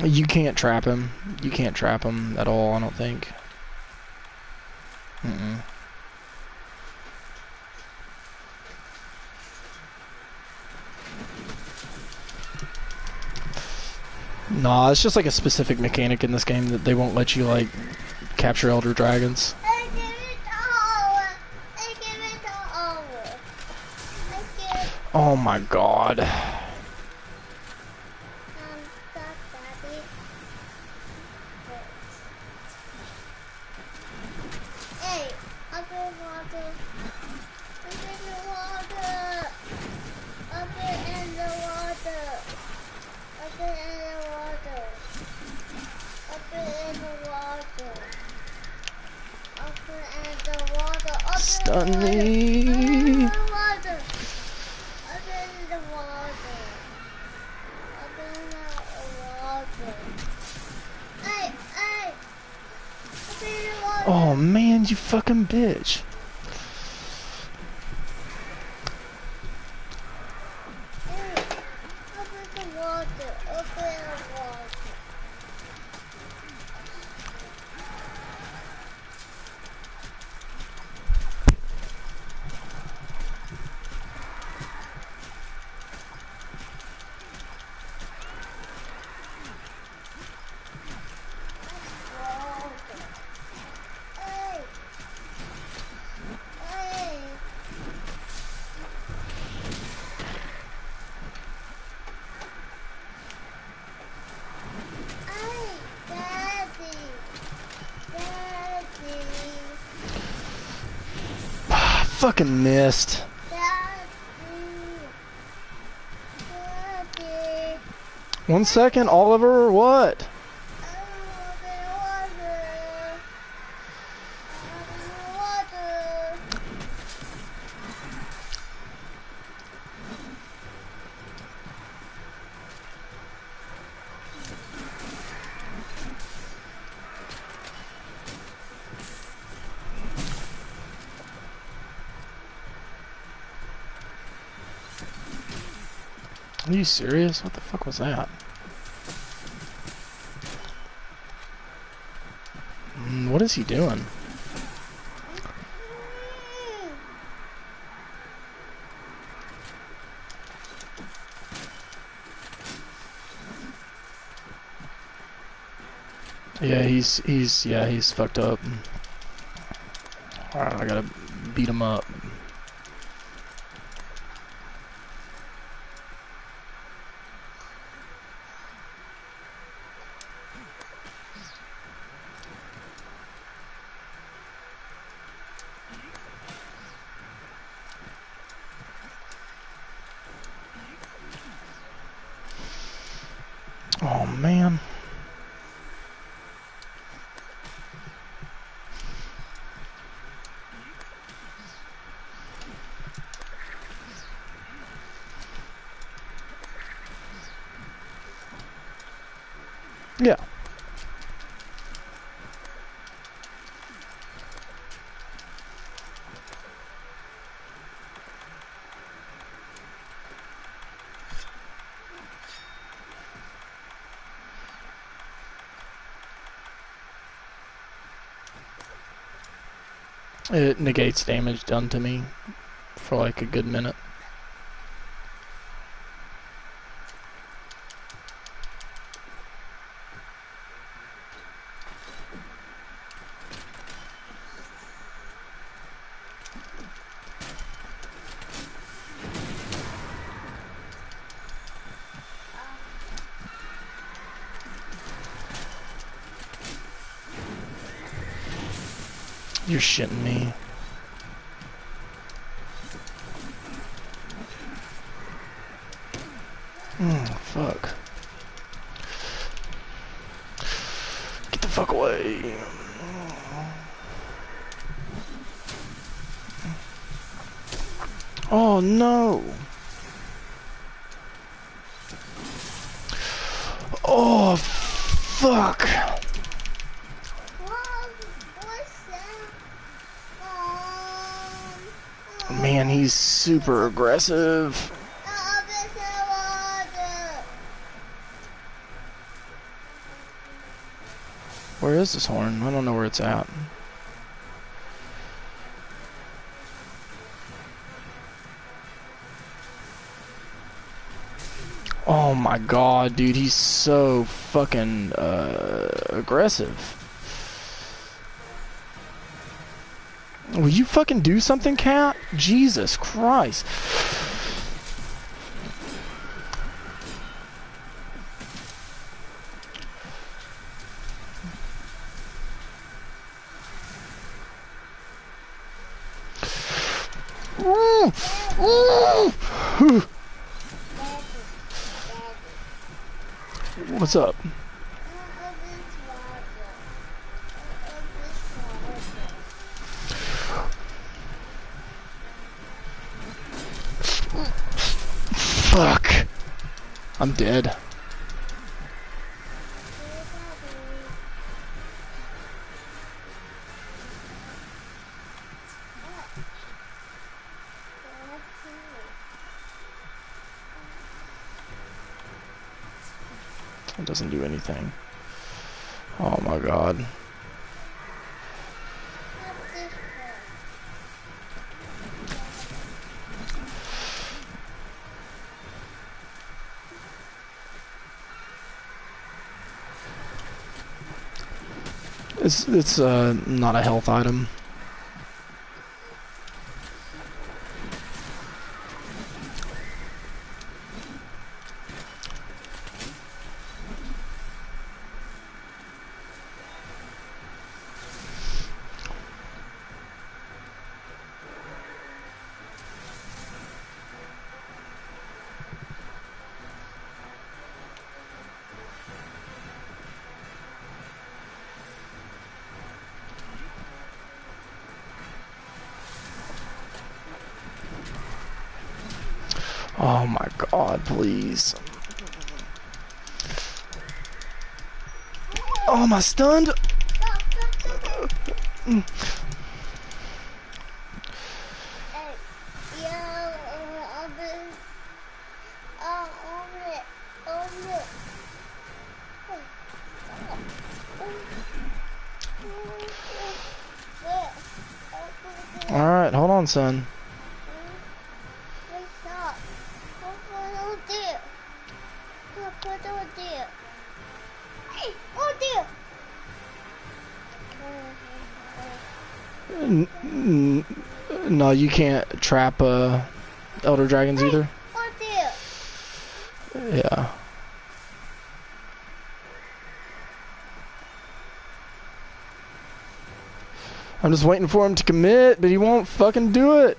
You can't trap him. You can't trap him at all, I don't think. Mm-mm. Nah, it's just like a specific mechanic in this game that they won't let you, like, capture Elder Dragons. Oh my god. done me. Water. Open the water. Open the water. Hey, hey. Open the water. Oh man, you fucking bitch. Hey, open the water. Open the water. Hey. Hey. Hey, Daddy. Daddy. Fucking missed. Daddy. Daddy. 1 second, Oliver, or what? Are you serious? What the fuck was that? What is he doing? Yeah, he's fucked up. Alright, I gotta beat him up. Oh man. Yeah. It negates damage done to me for like a good minute. You're shitting me. Fuck. Get the fuck away. Oh no. Oh fuck. What's that? Man, he's super aggressive. Open the water. Where is this horn? I don't know where it's at. Oh my god, dude, he's so fucking aggressive. Will you fucking do something, cat? Jesus Christ. What's up? Fuck. I'm dead. It doesn't do anything. Oh my god. It's not a health item. Oh my god, please. Oh, am I stunned? Alright, hold on, son. No, you can't trap elder dragons either. Yeah. I'm just waiting for him to commit, but he won't fucking do it.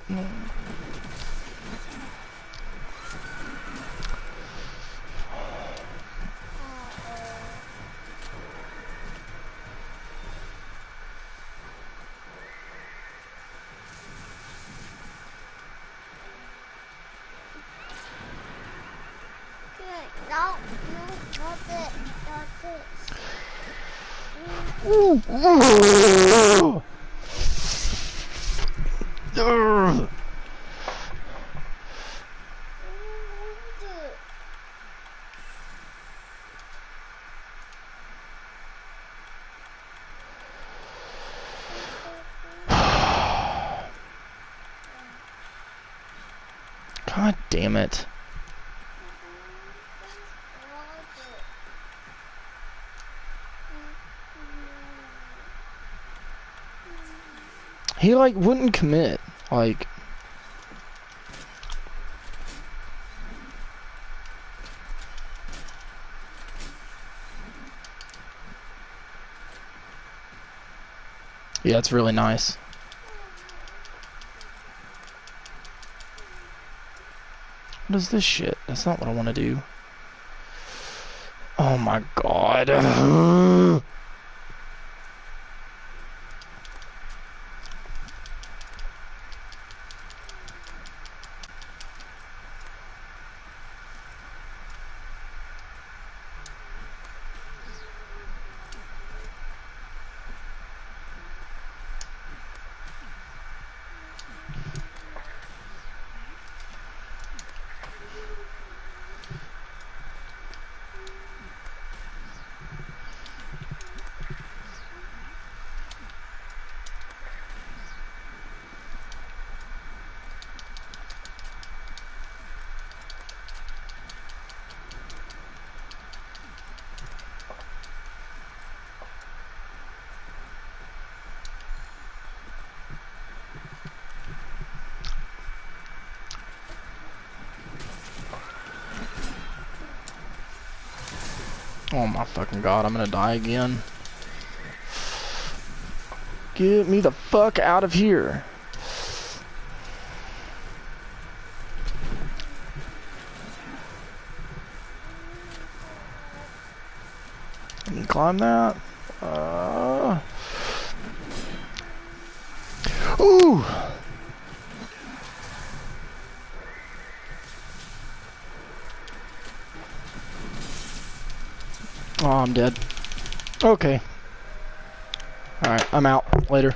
God damn it. He like wouldn't commit. Like yeah, it's really nice. What is this shit? That's not what I want to do. Oh my god. Oh my fucking god, I'm gonna die again. Get me the fuck out of here. Let me climb that. Ooh! I'm dead. Okay. Alright, I'm out. Later.